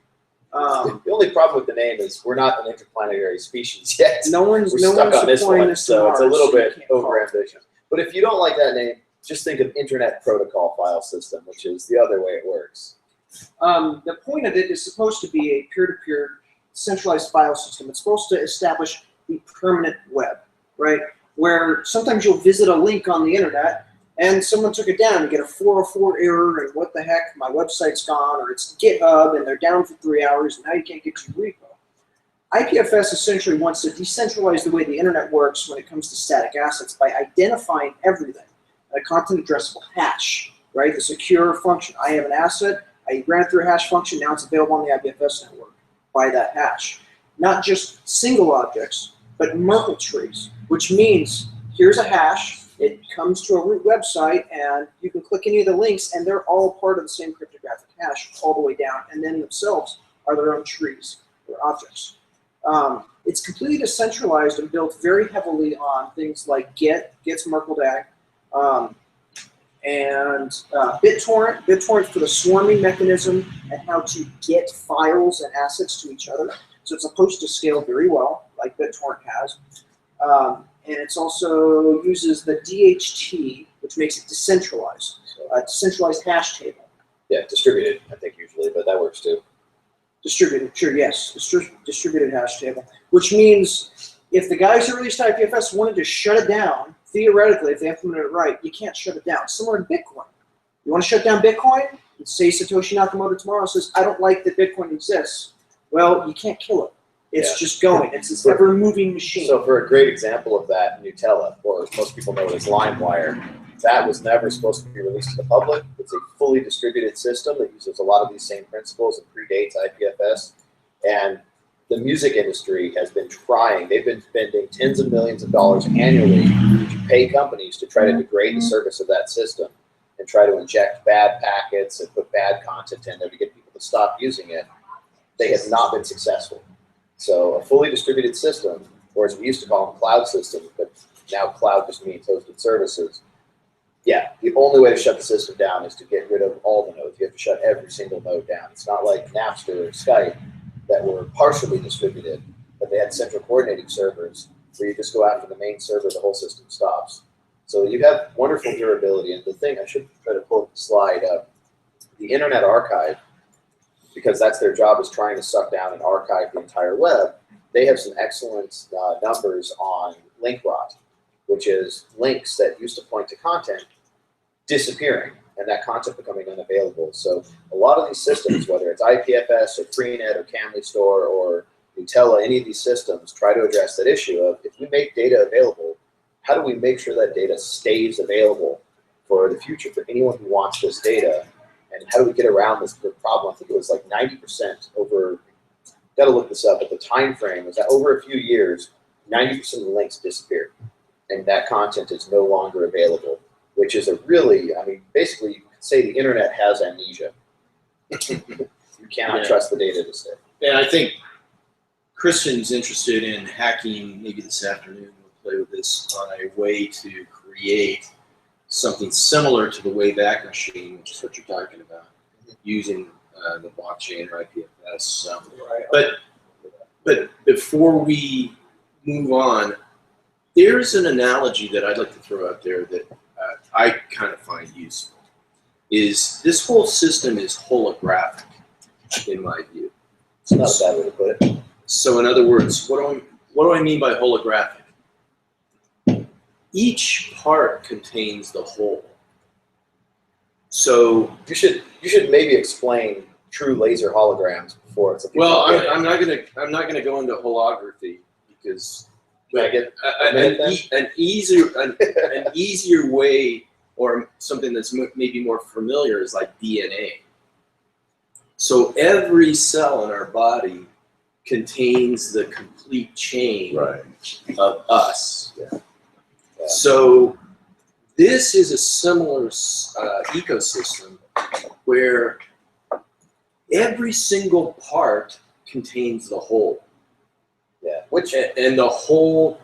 The only problem with the name is we're not an interplanetary species yet. No one's We're stuck on this deploying one, this to so it's a Mars, little so you bit can't call it. overambitious. But if you don't like that name, just think of Internet Protocol File System, which is the other way it works. The point of it is supposed to be a peer-to-peer centralized file system. It's supposed to establish the permanent web, right? Where sometimes you'll visit a link on the internet and someone took it down and get a 404 error and what the heck, my website's gone, or it's GitHub and they're down for 3 hours and now you can't get to your repo. IPFS essentially wants to decentralize the way the internet works when it comes to static assets by identifying everything, a content addressable hash, right? The secure function. I have an asset, I ran it through a hash function, now it's available on the IPFS network by that hash. Not just single objects, but Merkle trees, which means here's a hash, it comes to a root website, and you can click any of the links, and they're all part of the same cryptographic hash all the way down, and then themselves are their own trees or objects. It's completely decentralized and built very heavily on things like Git's Merkle DAG, and BitTorrent. BitTorrent for the swarming mechanism and how to get files and assets to each other. So it's supposed to scale very well, like BitTorrent has. And it also uses the DHT, which makes it decentralized, a decentralized hash table. Yeah, distributed, I think, usually, but that works too. Distributed, sure, yes, distributed hash table, which means if the guys who released IPFS wanted to shut it down, theoretically, if they implemented it right, you can't shut it down. Similar to Bitcoin. You want to shut down Bitcoin? Say Satoshi Nakamoto tomorrow says, I don't like that Bitcoin exists. Well, you can't kill it. It's just going. It's this ever-moving machine. So for a great example of that, Nutella, or most people know it as LimeWire, that was never supposed to be released to the public. It's a fully distributed system that uses a lot of these same principles and predates IPFS. And the music industry has been trying. They've been spending tens of millions of dollars annually to pay companies to try to degrade the service of that system and try to inject bad packets and put bad content in there to get people to stop using it. They have not been successful. So a fully distributed system, or as we used to call them, cloud systems, but now cloud just means hosted services, Yeah, the only way to shut the system down is to get rid of all the nodes. You have to shut every single node down. It's not like Napster or Skype that were partially distributed, but they had central coordinating servers where you just go after the main server, the whole system stops. So you have wonderful durability. And the thing, I should try to pull up the slide up, the Internet Archive, because that's their job, is trying to suck down and archive the entire web. They have some excellent numbers on link rot, which is links that used to point to content disappearing and that content becoming unavailable. So a lot of these systems, whether it's IPFS or Freenet or CamelyStore or Nutella, any of these systems try to address that issue of, if we make data available, how do we make sure that data stays available for the future for anyone who wants this data? And how do we get around this problem? I think it was like 90% over, got to look this up, but the time frame was that over a few years, 90% of the links disappeared. And that content is no longer available, which is a really, I mean, basically you could say the internet has amnesia. You cannot trust the data to stay. And I think Christian's interested in hacking, maybe this afternoon we'll play with this, on a way to create something similar to the Wayback Machine, which is what you're talking about, using the blockchain or IPFS. But before we move on, there's an analogy that I'd like to throw out there that I kind of find useful. Is this whole system is holographic, in my view. It's not a bad way to put it. So in other words, what do I mean by holographic? Each part contains the whole. So you should maybe explain true laser holograms before it's. Well, I'm not gonna go into holography because an easier way, or something that's maybe more familiar, is like DNA. So every cell in our body contains the complete chain of us. Yeah. So this is a similar ecosystem where every single part contains the whole. Yeah, and the whole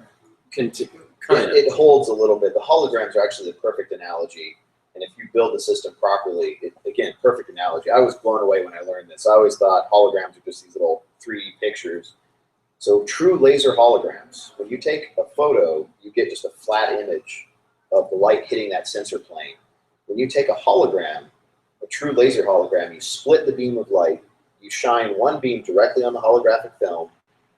it holds a little bit. The holograms are actually the perfect analogy. And if you build the system properly, again, perfect analogy. I was blown away when I learned this. I always thought holograms are just these little 3D pictures. So true laser holograms, when you take a photo, you get just a flat image of the light hitting that sensor plane. When you take a hologram, a true laser hologram, you split the beam of light, you shine one beam directly on the holographic film,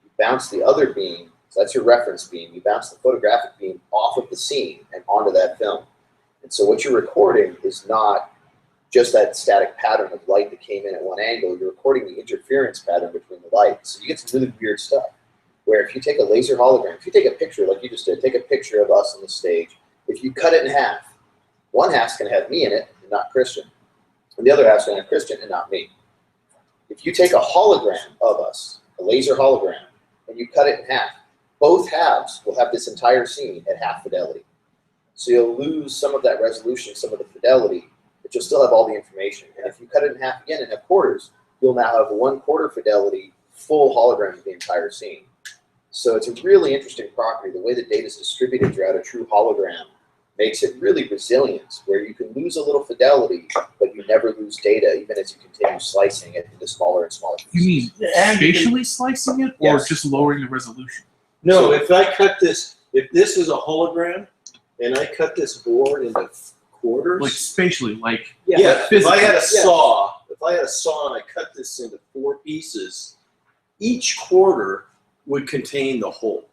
you bounce the other beam, so that's your reference beam, you bounce the photographic beam off of the scene and onto that film. And so what you're recording is not just that static pattern of light that came in at one angle, you're recording the interference pattern between the lights. So you get some really weird stuff, where if you take a laser hologram, if you take a picture like you just did, take a picture of us on the stage, if you cut it in half, one half's gonna have me in it and not Christian, and the other half's gonna have Christian and not me. If you take a hologram of us, a laser hologram, and you cut it in half, both halves will have this entire scene at half fidelity. So you'll lose some of that resolution, some of the fidelity, but you'll still have all the information. And if you cut it in half again and have quarters, you'll now have 1/4 fidelity, full hologram of the entire scene. So it's a really interesting property. The way the data is distributed throughout a true hologram makes it really resilient, where you can lose a little fidelity, but you never lose data, even as you continue slicing it into smaller and smaller pieces. You mean spatially slicing it, or just lowering the resolution? No, if I cut this, if this is a hologram, and I cut this board into quarters, like spatially, like if I had a saw, and I cut this into 4 pieces, each quarter would contain the whole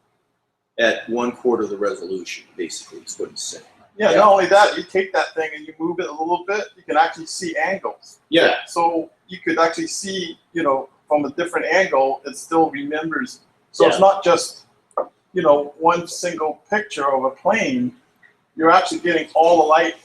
at 1/4 the resolution. Basically, is what he's saying. Yeah, not only that, you take that thing and you move it a little bit, you can actually see angles. Yeah. So you could actually see, from a different angle, it still remembers. So it's not just, one single picture of a plane. You're actually getting all the light